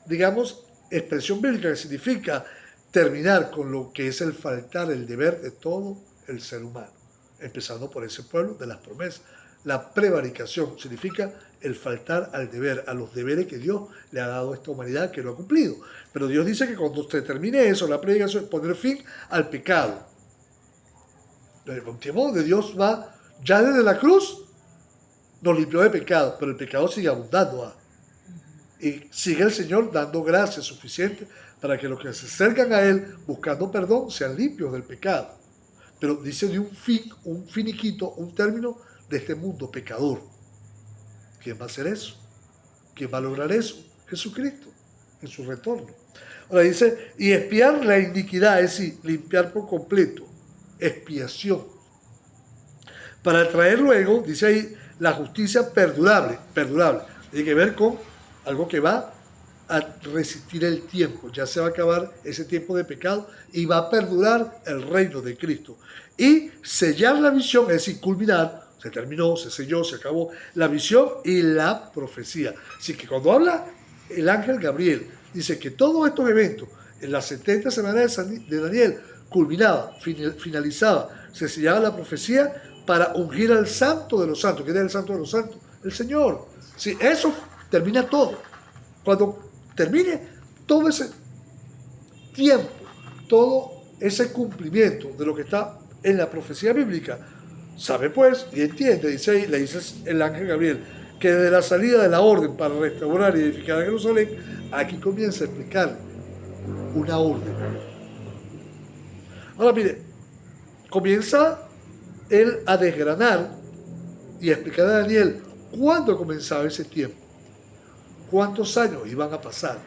digamos, expresión bíblica que significa terminar con lo que es el faltar, el deber de todo el ser humano, empezando por ese pueblo de las promesas. La prevaricación significa el faltar al deber, a los deberes que Dios le ha dado a esta humanidad que no ha cumplido. Pero Dios dice que cuando usted termine eso, la predicación es poner fin al pecado. Un tiempo donde Dios va, ya desde la cruz, nos limpió de pecado, pero el pecado sigue abundando. Y sigue el Señor dando gracia suficiente para que los que se acercan a Él buscando perdón sean limpios del pecado. Pero dice de un fin, un finiquito, un término de este mundo pecador. ¿Quién va a hacer eso? ¿Quién va a lograr eso? Jesucristo, en su retorno. Ahora dice, y expiar la iniquidad, es decir, limpiar por completo, expiación. Para traer luego, dice ahí, la justicia perdurable. Tiene que ver con algo que va a resistir el tiempo. Ya se va a acabar ese tiempo de pecado y va a perdurar el reino de Cristo. Y sellar la visión, es decir, culminar, se terminó, se selló, se acabó la visión y la profecía. Así que cuando habla el ángel Gabriel, dice que todos estos eventos, en las 70 semanas de Daniel, culminaba, finalizaba, se sellaba la profecía para ungir al santo de los santos. ¿Quién es el santo de los santos? El Señor. Sí, eso termina todo. Cuando termine todo ese tiempo, todo ese cumplimiento de lo que está en la profecía bíblica, sabe pues y entiende, dice ahí, le dice el ángel Gabriel, que desde la salida de la orden para restaurar y edificar a Jerusalén, aquí comienza a explicar una orden. Ahora mire, comienza él a desgranar y a explicar a Daniel cuándo comenzaba ese tiempo, cuántos años iban a pasar,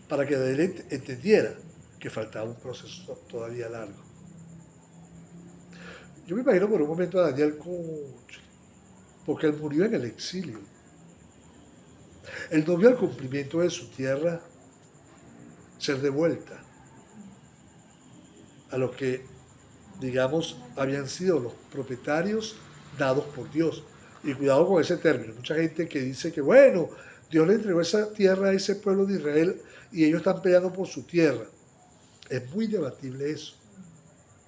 para que Daniel entendiera que faltaba un proceso todavía largo. Yo me imagino por un momento a Daniel, porque él murió en el exilio. Él no vio el cumplimiento de su tierra ser devuelta a los que, digamos, habían sido los propietarios dados por Dios. Y cuidado con ese término. Mucha gente que dice que, bueno, Dios le entregó esa tierra a ese pueblo de Israel y ellos están peleando por su tierra. Es muy debatible eso,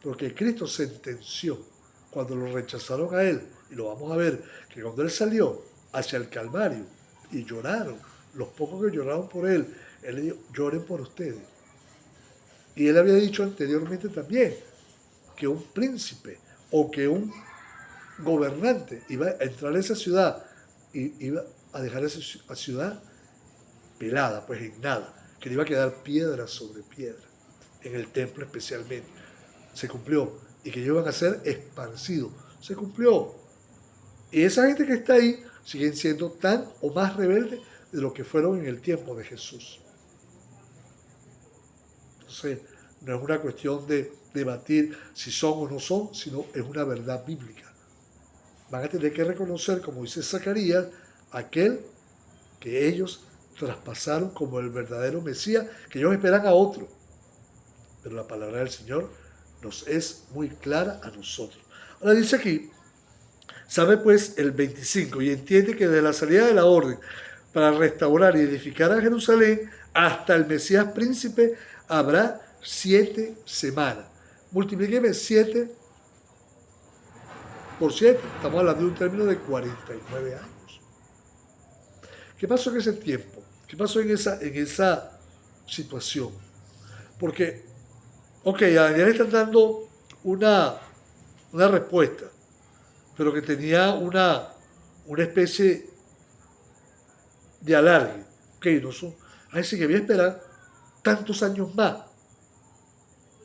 porque Cristo sentenció cuando lo rechazaron a él, y lo vamos a ver, que cuando él salió hacia el Calvario y lloraron, los pocos que lloraron por él le dijo, lloren por ustedes. Y él había dicho anteriormente también que un príncipe o que un gobernante iba a entrar a esa ciudad y iba a dejar esa ciudad pelada, pues en nada, que le iba a quedar piedra sobre piedra, en el templo especialmente. Se cumplió. Y que ellos iban a ser esparcidos. Se cumplió. Y esa gente que está ahí siguen siendo tan o más rebeldes de lo que fueron en el tiempo de Jesús. Entonces, no es una cuestión de debatir si son o no son, sino es una verdad bíblica. Van a tener que reconocer, como dice Zacarías, aquel que ellos traspasaron como el verdadero Mesías, que ellos esperan a otro. Pero la palabra del Señor nos es muy clara a nosotros. Ahora dice aquí, sabe pues el 25, y entiende que desde la salida de la orden para restaurar y edificar a Jerusalén hasta el Mesías príncipe habrá 7 semanas. Multiplíqueme 7 por 7, estamos hablando de un término de 49 años. ¿Qué pasó en ese tiempo? ¿Qué pasó en esa situación? Porque, ok, a Daniel le están dando una respuesta, pero que tenía una especie de alargue. Ok, no son, ahí sí que voy a esperar tantos años más.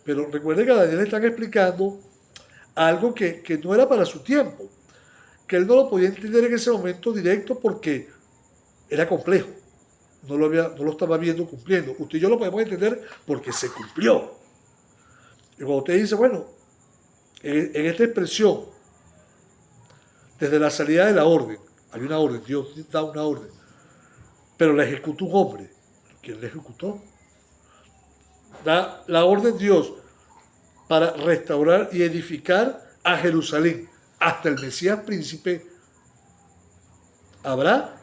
Pero recuerden que a Daniel le están explicando algo que no era para su tiempo, que él no lo podía entender en ese momento directo porque era complejo, no lo estaba viendo cumpliendo. Usted y yo lo podemos entender porque se cumplió. Y cuando usted dice, bueno, en esta expresión, desde la salida de la orden, hay una orden, Dios da una orden, pero la ejecutó un hombre. ¿Quién la ejecutó? Da la orden Dios para restaurar y edificar a Jerusalén hasta el Mesías príncipe. Habrá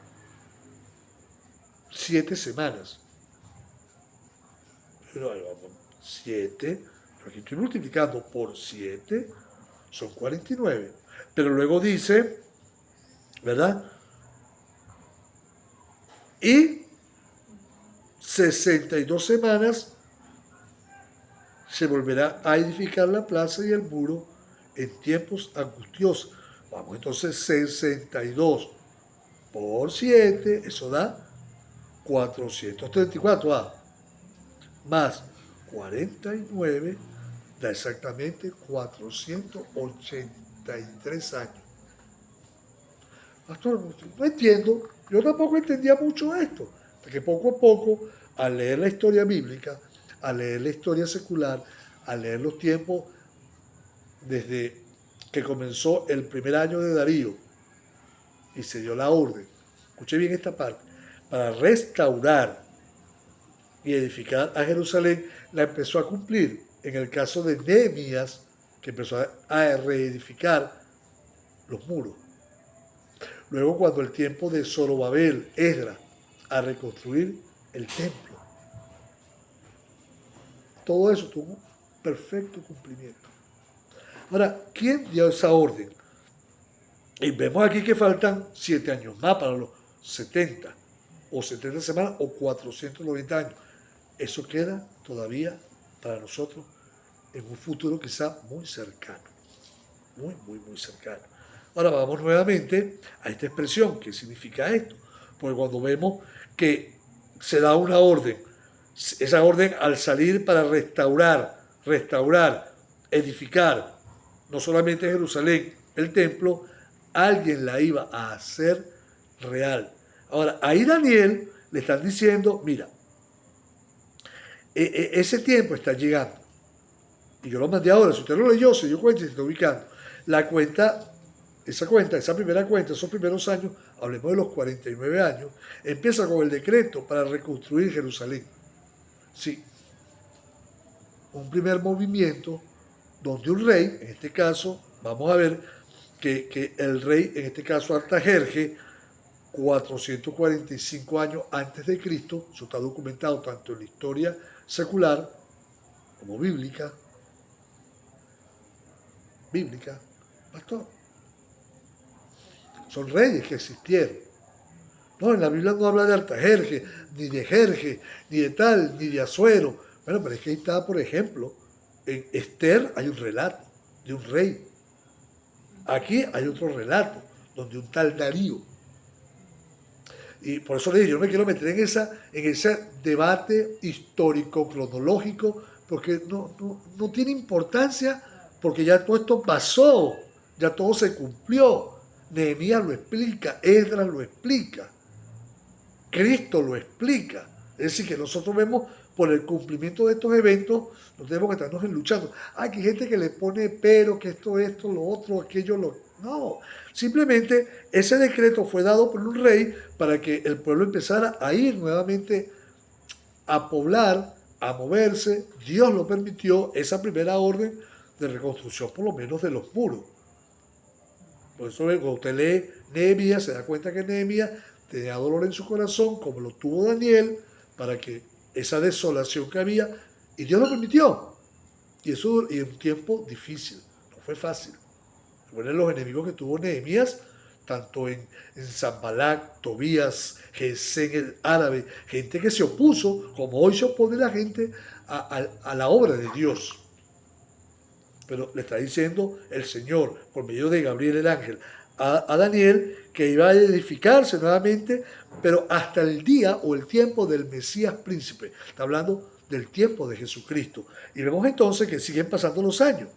7 semanas. Pero 7, aquí estoy multiplicando por 7, son 49. Pero luego dice, ¿verdad? Y 62 semanas se volverá a edificar la plaza y el muro en tiempos angustiosos. Vamos, entonces 62 por 7, eso da 434. Más 49 da exactamente 483 años. Pastor, no entiendo, yo tampoco entendía mucho esto, hasta que poco a poco, al leer la historia bíblica, al leer la historia secular, al leer los tiempos desde que comenzó el primer año de Darío y se dio la orden, escuche bien esta parte, para restaurar y edificar a Jerusalén, la empezó a cumplir en el caso de Nehemías, que empezó a reedificar los muros. Luego, cuando el tiempo de Zorobabel, Esdras, a reconstruir el templo. Todo eso tuvo un perfecto cumplimiento. Ahora, ¿quién dio esa orden? Y vemos aquí que faltan 7 años más para los 70, o 70 semanas, o 490 años. Eso queda todavía para nosotros en un futuro quizá muy cercano. Muy, muy, muy cercano. Ahora vamos nuevamente a esta expresión. ¿Qué significa esto? Porque cuando vemos que se da una orden, esa orden al salir para restaurar, restaurar, edificar, no solamente Jerusalén, el templo, alguien la iba a hacer real. Ahora, ahí Daniel le están diciendo, mira, ese tiempo está llegando. Y yo lo mandé ahora, si usted lo leyó, se dio cuenta y se está ubicando. La cuenta, esa primera cuenta, esos primeros años, hablemos de los 49 años, empieza con el decreto para reconstruir Jerusalén. Sí, un primer movimiento donde un rey, en este caso, vamos a ver que el rey, en este caso Artajerje, 445 años antes de Cristo, eso está documentado tanto en la historia secular como bíblica, pastor. Son reyes que existieron. No, en la Biblia no habla de Artajerje, ni de Jerje, ni de tal, ni de Asuero. Bueno, pero es que ahí está, por ejemplo, en Esther hay un relato de un rey. Aquí hay otro relato, donde un tal Darío. Y por eso le digo, yo no me quiero meter en ese debate histórico, cronológico, porque no tiene importancia, porque ya todo esto pasó, ya todo se cumplió. Nehemías lo explica, Esdras lo explica, Cristo lo explica. Es decir, que nosotros vemos por el cumplimiento de estos eventos, no tenemos que estarnos luchando. Hay gente que le pone pero, que esto, lo otro, aquello, lo... No, simplemente ese decreto fue dado por un rey para que el pueblo empezara a ir nuevamente a poblar, a moverse. Dios lo permitió, esa primera orden de reconstrucción, por lo menos de los muros. Por eso cuando usted lee Nehemías, se da cuenta que Nehemías tenía dolor en su corazón, como lo tuvo Daniel, para que esa desolación que había, y Dios lo permitió. Y eso en un tiempo difícil, no fue fácil. Recuerden los enemigos que tuvo Nehemías, tanto en Sanbalat, Tobías, Gesén el árabe, gente que se opuso, como hoy se opone la gente a la obra de Dios. Pero le está diciendo el Señor, por medio de Gabriel el ángel, a Daniel, que iba a edificarse nuevamente, pero hasta el día o el tiempo del Mesías príncipe. Está hablando del tiempo de Jesucristo. Y vemos entonces que siguen pasando los años,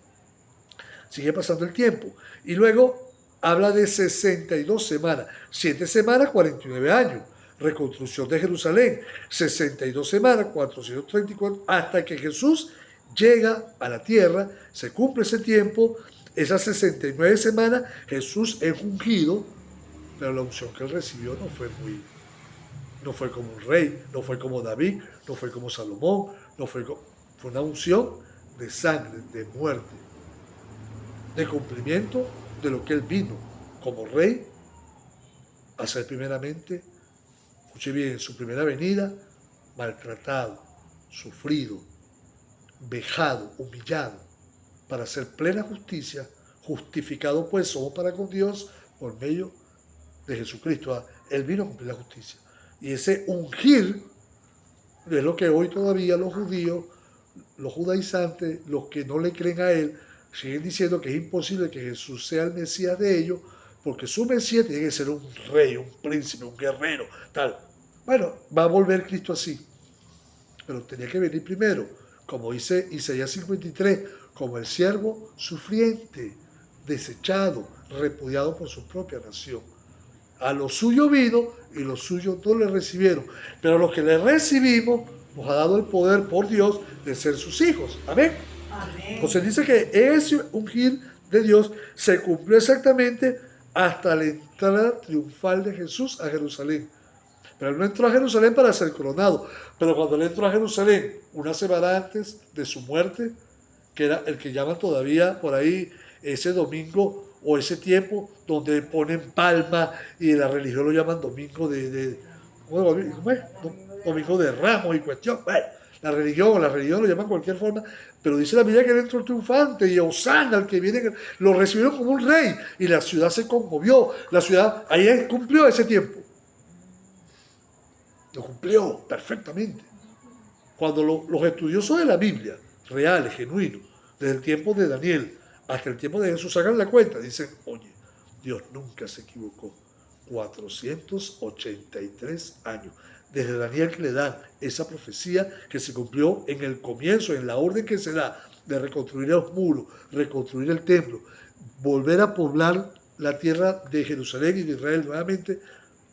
sigue pasando el tiempo. Y luego habla de 62 semanas, 7 semanas, 49 años. Reconstrucción de Jerusalén, 62 semanas, 434, hasta que Jesús llega a la tierra, se cumple ese tiempo, esas 69 semanas, Jesús es ungido, pero la unción que él recibió no fue como un rey, no fue como David, no fue como Salomón, fue una unción de sangre, de muerte, de cumplimiento de lo que él vino como rey a hacer primeramente. Escuche bien, su primera venida, maltratado, sufrido, vejado, humillado, para hacer plena justicia, justificado pues somos para con Dios por medio de Jesucristo. Él vino a cumplir la justicia. Y ese ungir es lo que hoy todavía los judíos, los judaizantes, los que no le creen a él, siguen diciendo que es imposible que Jesús sea el Mesías de ellos, porque su Mesías tiene que ser un rey, un príncipe, un guerrero, tal. Bueno, va a volver Cristo así, pero tenía que venir primero, como dice Isaías 53, como el siervo sufriente, desechado, repudiado por su propia nación. A los suyos vino y los suyos no le recibieron, pero a los que le recibimos nos ha dado el poder por Dios de ser sus hijos. Amén. Amén. Entonces dice que ese ungir de Dios se cumplió exactamente hasta la entrada triunfal de Jesús a Jerusalén. Pero él no entró a Jerusalén para ser coronado. Pero cuando él entró a Jerusalén, una semana antes de su muerte, que era el que llaman todavía por ahí ese domingo o ese tiempo donde ponen palma y la religión lo llaman domingo ¿cómo es? Domingo de Ramos y cuestión. Bueno, la religión lo llaman de cualquier forma, pero dice la Biblia que él entró triunfante y Osana, el que viene, lo recibieron como un rey y la ciudad se conmovió. La ciudad ahí cumplió ese tiempo. Lo cumplió perfectamente. Cuando los estudiosos de la Biblia, reales, genuinos, desde el tiempo de Daniel hasta el tiempo de Jesús, sacan la cuenta, dicen, oye, Dios nunca se equivocó. 483 años. desde Daniel que le dan esa profecía que se cumplió en el comienzo, en la orden que se da de reconstruir los muros, reconstruir el templo, volver a poblar la tierra de Jerusalén y de Israel nuevamente,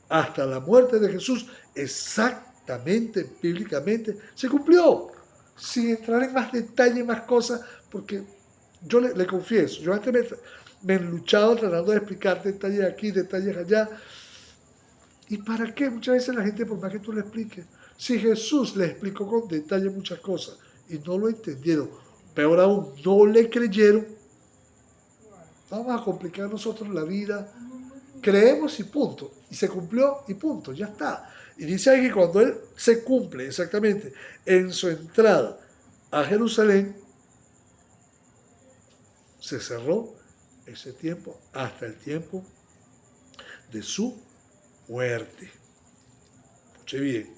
hasta la muerte de Jesús, exactamente, bíblicamente, se cumplió. Sin entrar en más detalle, más cosas, porque yo le confieso, yo antes me enluchaba tratando de explicar detalles aquí, detalles allá. ¿Y para qué? Muchas veces la gente, por más que tú le expliques, si Jesús le explicó con detalle muchas cosas y no lo entendieron, peor aún, no le creyeron, vamos a complicar nosotros la vida. Creemos y punto. Y se cumplió y punto, ya está. Y dice ahí que cuando él se cumple exactamente en su entrada a Jerusalén, se cerró ese tiempo hasta el tiempo de su muerte. Escuche bien.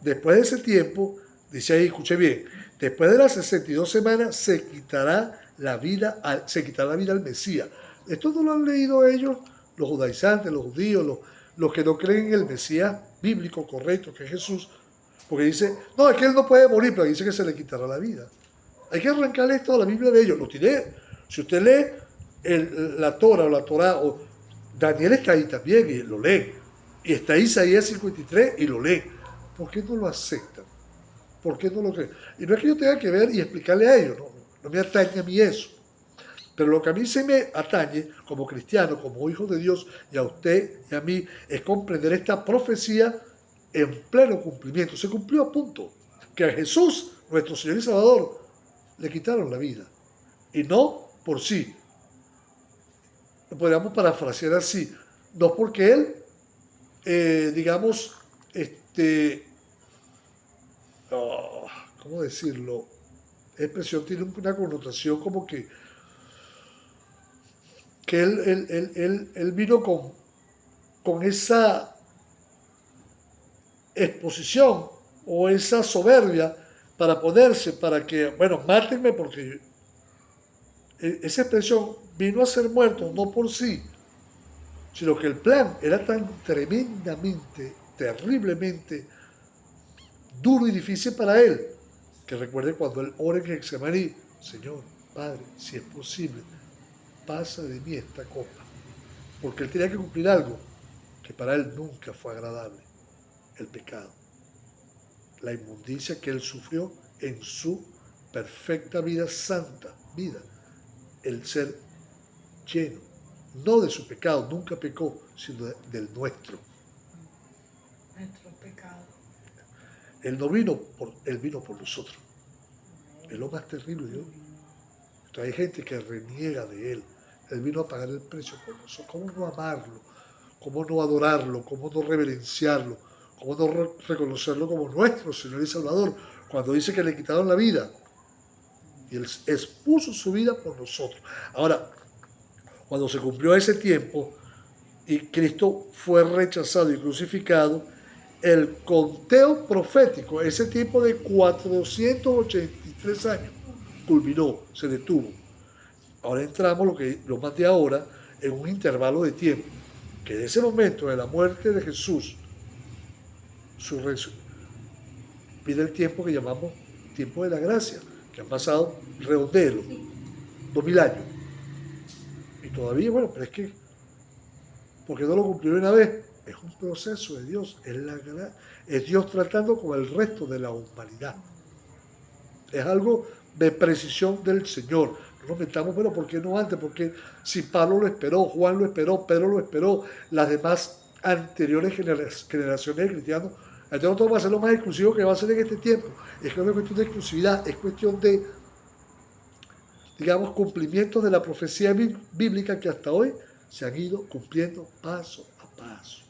Después de ese tiempo, dice ahí, escuche bien, después de las 62 semanas se quitará la vida al Mesías. Esto no lo han leído ellos, los judaizantes, los judíos, los que no creen en el Mesías bíblico correcto, que es Jesús, porque dice, no, es que él no puede morir, pero dice que se le quitará la vida. Hay que arrancarle esto a la Biblia de ellos. Lo tiré. Si usted lee la Torah o la Torá, o Daniel está ahí también y lo lee. Y está Isaías 53 y lo lee. ¿Por qué no lo aceptan? ¿Por qué no lo creen? Y no es que yo tenga que ver y explicarle a ellos, no me atañe a mí eso. Pero lo que a mí se me atañe como cristiano, como hijo de Dios, y a usted y a mí, es comprender esta profecía en pleno cumplimiento. Se cumplió a punto. Que a Jesús, nuestro Señor y Salvador, le quitaron la vida. Y no por sí. Lo podríamos parafrasear así. No porque él, digamos, ¿cómo decirlo? La expresión tiene una connotación como que él vino con esa exposición o esa soberbia para ponerse, para que, bueno, mátenme porque esa expresión vino a ser muerto no por sí, sino que el plan era tan tremendamente, terriblemente duro y difícil para él, que recuerde cuando él ora en Getsemaní, Señor, Padre, si es posible, pasa de mí esta copa, porque él tenía que cumplir algo que para él nunca fue agradable, el pecado, la inmundicia que él sufrió en su perfecta vida, santa vida, el ser lleno, no de su pecado, nunca pecó, sino del nuestro. Nuestro pecado. Él vino por nosotros. Es lo más terrible, ¿no? Entonces hay gente que reniega de él. Él vino a pagar el precio por nosotros. ¿Cómo no amarlo? ¿Cómo no adorarlo? ¿Cómo no reverenciarlo? ¿Cómo no reconocerlo como nuestro Señor y Salvador? Cuando dice que le quitaron la vida. Y él expuso su vida por nosotros. Ahora, cuando se cumplió ese tiempo y Cristo fue rechazado y crucificado, el conteo profético, ese tiempo de 483 años, culminó, se detuvo. Ahora entramos, lo más de ahora, en un intervalo de tiempo, que de ese momento de la muerte de Jesús, su resurrección, viene el tiempo que llamamos tiempo de la gracia, que han pasado redondero, 2000 años. Y todavía, bueno, pero es que, ¿por qué no lo cumplió una vez? Es un proceso de Dios, es Dios tratando con el resto de la humanidad. Es algo de precisión del Señor. No nos metamos, pero ¿por qué no antes? Porque si Pablo lo esperó, Juan lo esperó, Pedro lo esperó, las demás anteriores generaciones de cristianos, entonces todo va a ser lo más exclusivo que va a ser en este tiempo. Es que no es cuestión de exclusividad, es cuestión de, digamos, cumplimientos de la profecía bíblica que hasta hoy se han ido cumpliendo paso a paso.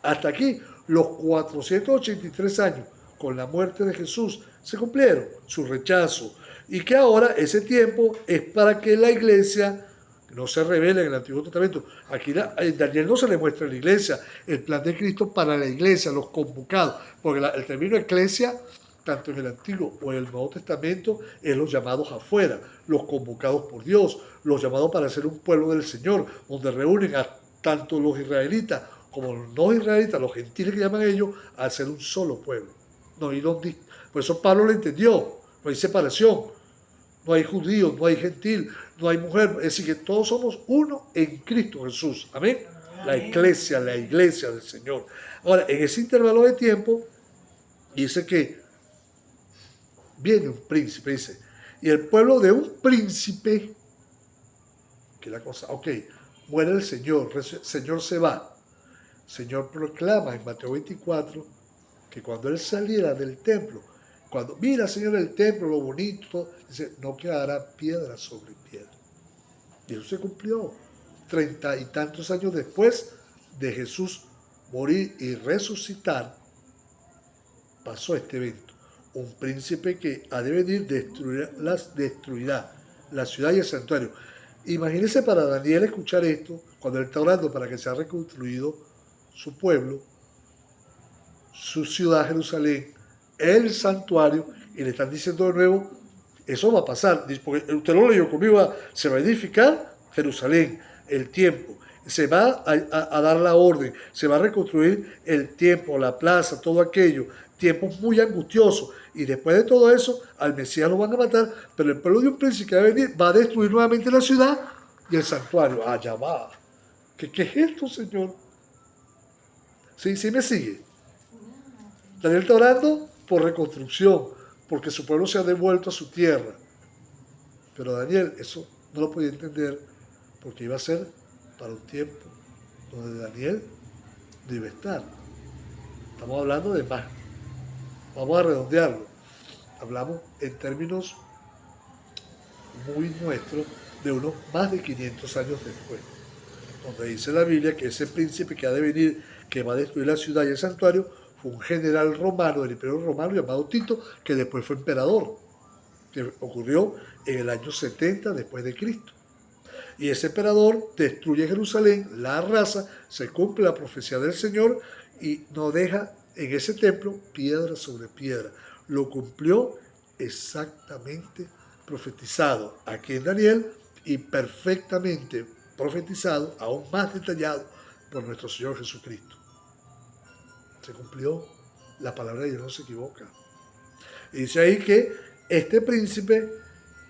Hasta aquí, los 483 años con la muerte de Jesús se cumplieron, su rechazo, y que ahora ese tiempo es para que la iglesia no se revele en el Antiguo Testamento. Aquí en Daniel no se le muestra a la iglesia el plan de Cristo para la iglesia, los convocados, porque el término iglesia, tanto en el Antiguo o en el Nuevo Testamento, es los llamados afuera, los convocados por Dios, los llamados para ser un pueblo del Señor, donde reúnen a tanto los israelitas como los no israelitas, los gentiles que llaman ellos, a ser un solo pueblo. No hay por eso Pablo lo entendió, no hay separación, no hay judío, no hay gentil, no hay mujer, es decir, que todos somos uno en Cristo Jesús. Amén. La iglesia del Señor. Ahora, en ese intervalo de tiempo, dice que viene un príncipe, dice, y el pueblo de un príncipe, que la cosa, ok, muere el Señor se va. Señor proclama en Mateo 24 que cuando él saliera del templo, cuando mira, Señor, el templo, lo bonito, dice, no quedará piedra sobre piedra. Y eso se cumplió 30 y tantos años después de Jesús morir y resucitar. Pasó este evento. Un príncipe que ha de venir destruirá la ciudad y el santuario. Imagínense para Daniel escuchar esto, cuando él está orando para que sea reconstruido su pueblo, su ciudad, Jerusalén, el santuario, y le están diciendo de nuevo, eso va a pasar, porque usted lo leyó conmigo, se va a edificar Jerusalén, el tiempo, se va a dar la orden, se va a reconstruir el tiempo, la plaza, todo aquello, tiempos muy angustiosos, y después de todo eso, al Mesías lo van a matar, pero el pueblo de un príncipe que va a venir va a destruir nuevamente la ciudad y el santuario. Allá va. ¿Qué es esto, Señor? ¿Sí me sigue? Daniel está orando por reconstrucción, porque su pueblo se ha devuelto a su tierra. Pero Daniel eso no lo podía entender, porque iba a ser para un tiempo donde Daniel debe estar. Estamos hablando de más. Vamos a redondearlo. Hablamos en términos muy nuestros de unos más de 500 años después, donde dice la Biblia que ese príncipe que ha de venir, que va a destruir la ciudad y el santuario, fue un general romano del Imperio Romano llamado Tito, que después fue emperador, que ocurrió en el año 70 después de Cristo. Y ese emperador destruye Jerusalén, la arrasa, se cumple la profecía del Señor y no deja en ese templo piedra sobre piedra. Lo cumplió exactamente profetizado aquí en Daniel y perfectamente profetizado, aún más detallado por nuestro Señor Jesucristo. Se cumplió, la palabra de Dios no se equivoca. Y dice ahí que este príncipe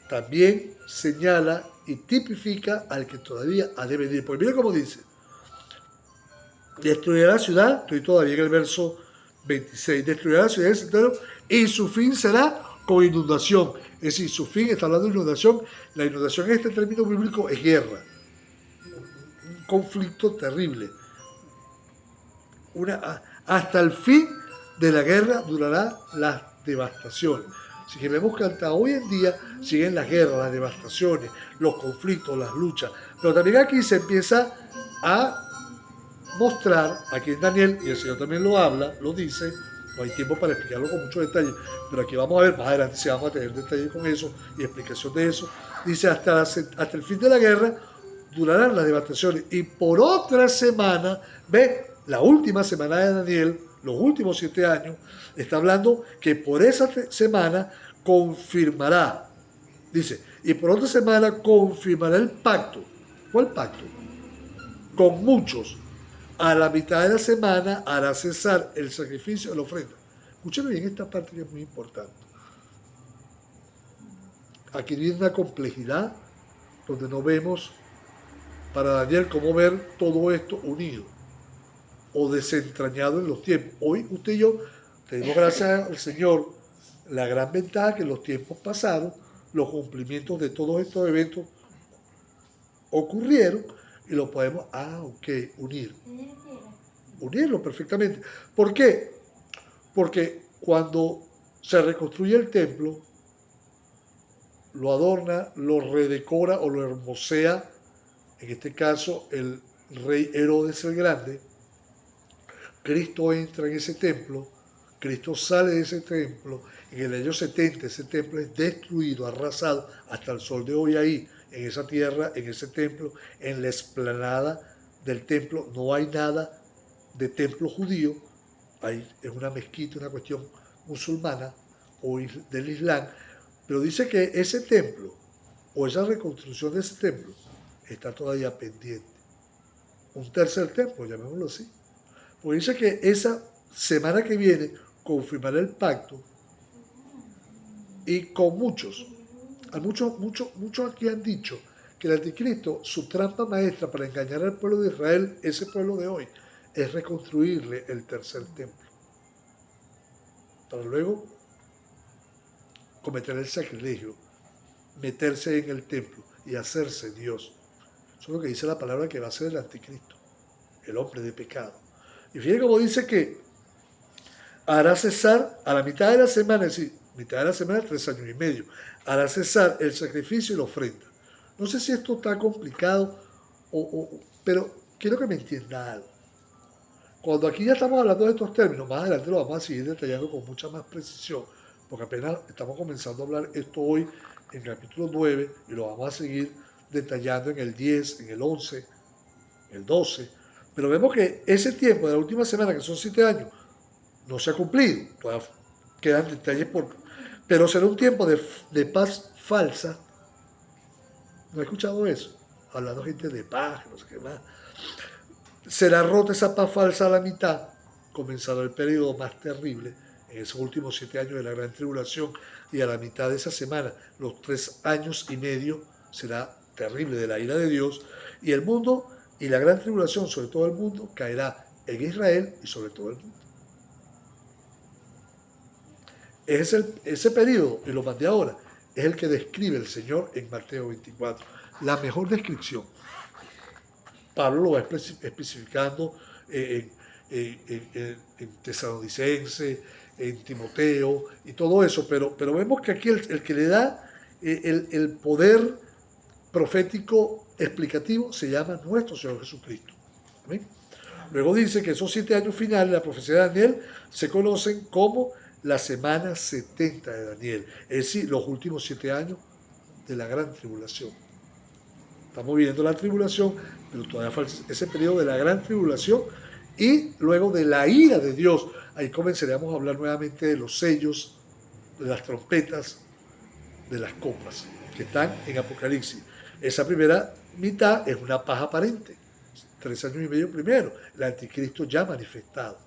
también señala y tipifica al que todavía ha de venir. Porque mira cómo dice, destruirá la ciudad, estoy todavía en el verso 26, destruirá la ciudad y el santuario y su fin será con inundación. Es decir, su fin, está hablando de inundación, la inundación en este término bíblico es guerra, un conflicto terrible. Hasta el fin de la guerra durará las devastaciones. Así que vemos que hasta hoy en día siguen las guerras, las devastaciones, los conflictos, las luchas. Pero también aquí se empieza a mostrar, aquí en Daniel, y el Señor también lo habla, lo dice, no hay tiempo para explicarlo con mucho detalle, pero aquí vamos a ver, más adelante si vamos a tener detalles con eso y explicación de eso. Dice, hasta el fin de la guerra durarán las devastaciones. Y por otra semana, ve, la última semana de Daniel, los últimos 7 años, está hablando que por esa semana confirmará, dice, y por otra semana confirmará el pacto. ¿Cuál pacto? Con muchos. A la mitad de la semana hará cesar el sacrificio de la ofrenda. Escúchame bien esta parte que es muy importante. Aquí viene una complejidad donde no vemos para Daniel cómo ver todo esto unido o desentrañado en los tiempos. Hoy usted y yo tenemos, gracias al Señor, la gran ventaja que en los tiempos pasados los cumplimientos de todos estos eventos ocurrieron y lo podemos, unirlo perfectamente. ¿Por qué? Porque cuando se reconstruye el templo, lo adorna, lo redecora o lo hermosea, en este caso el rey Herodes el Grande. Cristo entra en ese templo, Cristo sale de ese templo, en el año 70 ese templo es destruido, arrasado, hasta el sol de hoy ahí, en esa tierra, en ese templo, en la explanada del templo, no hay nada de templo judío, ahí es una mezquita, una cuestión musulmana o del Islam, pero dice que ese templo o esa reconstrucción de ese templo está todavía pendiente. Un tercer templo, llamémoslo así, Porque dice que esa semana que viene confirmará el pacto y con muchos. Hay muchos aquí han dicho que el anticristo, su trampa maestra para engañar al pueblo de Israel, ese pueblo de hoy, es reconstruirle el tercer templo. Para luego cometer el sacrilegio, meterse en el templo y hacerse Dios. Eso es lo que dice la palabra que va a ser el anticristo, el hombre de pecado. Y fíjense cómo dice que hará cesar a la mitad de la semana, es decir, mitad de la semana, 3 años y medio, hará cesar el sacrificio y la ofrenda. No sé si esto está complicado, pero quiero que me entienda algo. Cuando aquí ya estamos hablando de estos términos, más adelante lo vamos a seguir detallando con mucha más precisión, porque apenas estamos comenzando a hablar esto hoy en el capítulo 9 y lo vamos a seguir detallando en el 10, en el 11, en el 12. Pero vemos que ese tiempo de la última semana, que son 7 años, no se ha cumplido. Todavía quedan detalles pero será un tiempo de paz falsa. ¿No he escuchado eso? Hablando gente de paz, no sé qué más. Será rota esa paz falsa a la mitad, comenzará el periodo más terrible en esos últimos 7 años de la gran tribulación, y a la mitad de esa semana, los 3 años y medio, será terrible de la ira de Dios, y el mundo y la gran tribulación sobre todo el mundo caerá en Israel y sobre todo el mundo. Ese periodo, y lo mandé ahora, es el que describe el Señor en Mateo 24. La mejor descripción. Pablo lo va especificando en Tesalonicense, en Timoteo y todo eso, pero vemos que aquí el que le da el poder profético explicativo se llama nuestro Señor Jesucristo. ¿Amén? Luego dice que esos 7 años finales, la profecía de Daniel, se conocen como la semana 70 de Daniel, es decir, los últimos 7 años de la gran tribulación. Estamos viviendo la tribulación, pero todavía falta ese periodo de la gran tribulación y luego de la ira de Dios. Ahí comenzaremos a hablar nuevamente de los sellos, de las trompetas, de las copas, que están en Apocalipsis. Esa primera mitad es una paz aparente, 3 años y medio primero, el anticristo ya manifestado.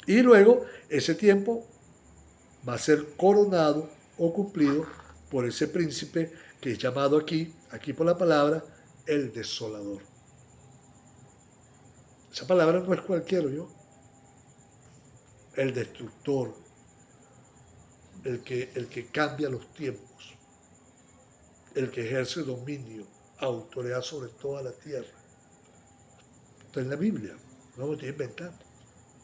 Y luego ese tiempo va a ser coronado o cumplido por ese príncipe que es llamado aquí por la palabra, el desolador. Esa palabra no es cualquiera, ¿yo? El destructor, el que cambia los tiempos, el que ejerce dominio, autoridad sobre toda la tierra. Está en la Biblia, no me estoy inventando.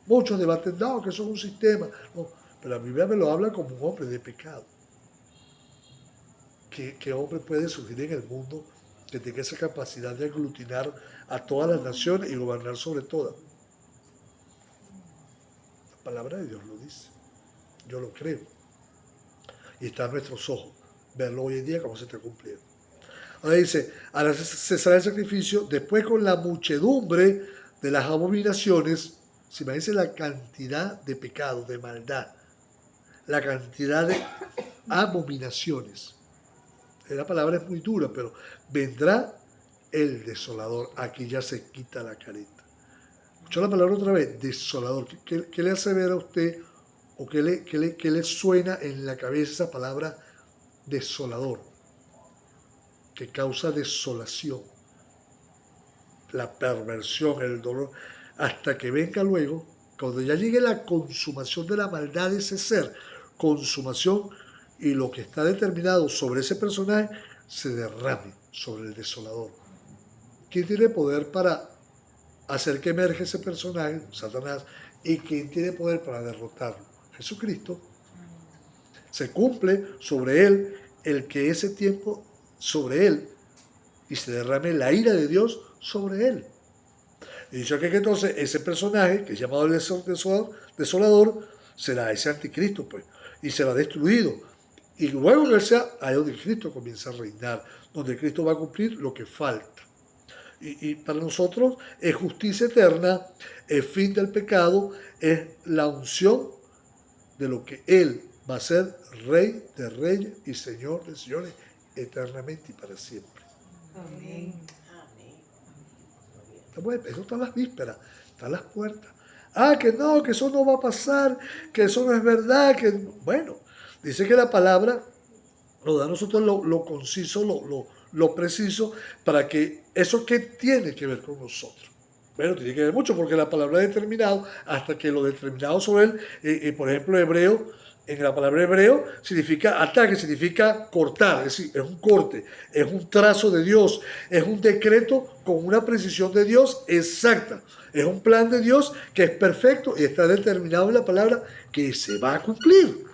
Muchos debaten, no, que eso es un sistema. No, pero la Biblia me lo habla como un hombre de pecado. ¿Qué hombre puede surgir en el mundo que tenga esa capacidad de aglutinar a todas las naciones y gobernar sobre todas? La palabra de Dios lo dice. Yo lo creo. Y está en nuestros ojos verlo hoy en día como se está cumpliendo. Ahora dice, ahora cesará el sacrificio, después con la muchedumbre de las abominaciones. Si me dice la cantidad de pecado, de maldad, la cantidad de abominaciones. La palabra es muy dura, pero vendrá el desolador. Aquí ya se quita la careta. Escuchó la palabra otra vez, desolador. ¿Qué le hace ver a usted o qué le suena en la cabeza esa palabra desolador? Que causa desolación, la perversión, el dolor, hasta que venga luego, cuando ya llegue la consumación de la maldad de ese ser, consumación, y lo que está determinado sobre ese personaje se derrame sobre el desolador. ¿Quién tiene poder para hacer que emerge ese personaje? Satanás. ¿Y quién tiene poder para derrotarlo? Jesucristo. Se cumple sobre él el que ese tiempo sobre él y se derrame la ira de Dios sobre él. Y dicho que entonces ese personaje, que es llamado el desolador, será ese anticristo, pues, y será destruido. Y luego que él sea, ahí donde Cristo comienza a reinar, donde Cristo va a cumplir lo que falta. Y para nosotros es justicia eterna, es fin del pecado, es la unción de lo que Él va a ser Rey de reyes y Señor de señores eternamente y para siempre. Amén. Eso está en las vísperas, está en las puertas. Ah, que no, que eso no va a pasar, que eso no es verdad, que bueno, dice que la palabra nos da a nosotros lo conciso, lo preciso, para que eso que tiene que ver con nosotros. Bueno, tiene que ver mucho porque la palabra determinado, hasta que lo determinado sobre él, por ejemplo, hebreo, en la palabra hebreo significa ataque, significa cortar, es decir, es un corte, es un trazo de Dios, es un decreto con una precisión de Dios exacta, es un plan de Dios que es perfecto y está determinado en la palabra que se va a cumplir.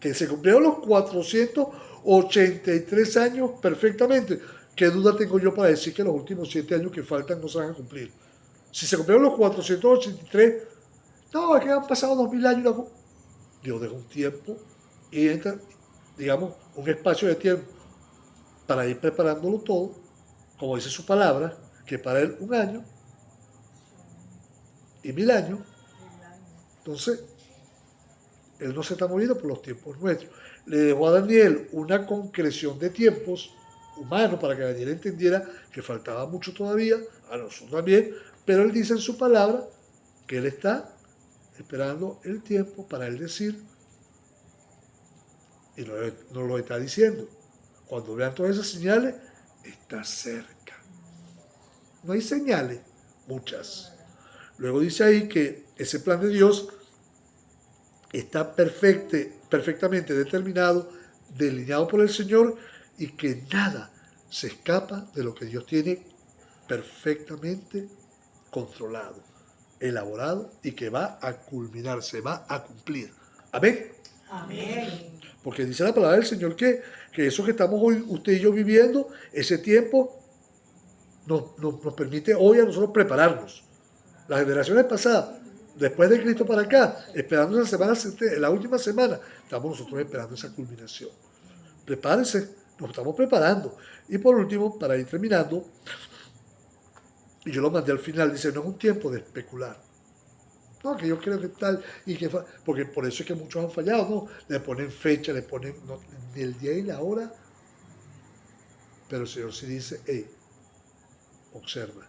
Que se cumplieron los 483 años perfectamente. ¿Qué duda tengo yo para decir que los últimos 7 años que faltan no se van a cumplir? Si se cumplieron los 483, no, es que han pasado 2000 años. Dios deja un tiempo y entra, digamos, un espacio de tiempo para ir preparándolo todo, como dice su palabra, que para él 1 año y 1000 años. Entonces, él no se está moviendo por los tiempos nuestros. Le dejó a Daniel una concreción de tiempos humanos para que Daniel entendiera que faltaba mucho todavía, a nosotros también, pero él dice en su palabra que él está esperando el tiempo para él decir, y nos lo está diciendo, cuando vean todas esas señales, está cerca. No hay señales, muchas. Luego dice ahí que ese plan de Dios está perfectamente determinado, delineado por el Señor y que nada se escapa de lo que Dios tiene perfectamente controlado, elaborado y que va a culminar, se va a cumplir. Amén. Amén. Porque dice la palabra del Señor que eso que estamos hoy, usted y yo viviendo, ese tiempo nos permite hoy a nosotros prepararnos. Las generaciones pasadas, después de Cristo para acá, esperando esa semana, la última semana, estamos nosotros esperando esa culminación. Prepárense, nos estamos preparando. Y por último, para ir terminando, y yo lo mandé al final, dice, no es un tiempo de especular. No, que yo creo que tal, y que porque por eso es que muchos han fallado, ¿no? Le ponen fecha, le ponen ni el día y la hora, pero el Señor sí dice, hey, observa.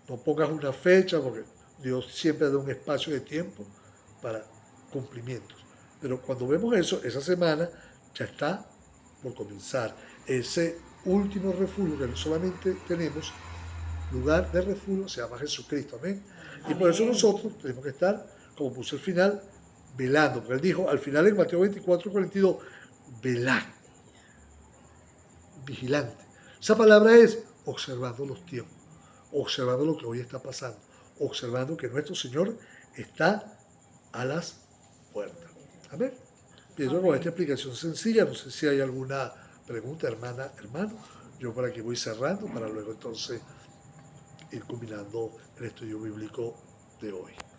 No pongas una fecha porque Dios siempre da un espacio de tiempo para cumplimientos. Pero cuando vemos eso, esa semana ya está por comenzar. Ese último refugio que solamente tenemos, lugar de refugio, se llama Jesucristo. Amén. Y por eso nosotros tenemos que estar, como puso el final, velando. Porque él dijo al final en Mateo 24:42, velando, vigilante. Esa palabra es observando los tiempos, observando lo que hoy está pasando, observando que nuestro Señor está a las puertas. Amén. Pienso con esta explicación sencilla, no sé si hay alguna pregunta, hermana, hermano. Yo por aquí voy cerrando para luego entonces ir culminando el estudio bíblico de hoy.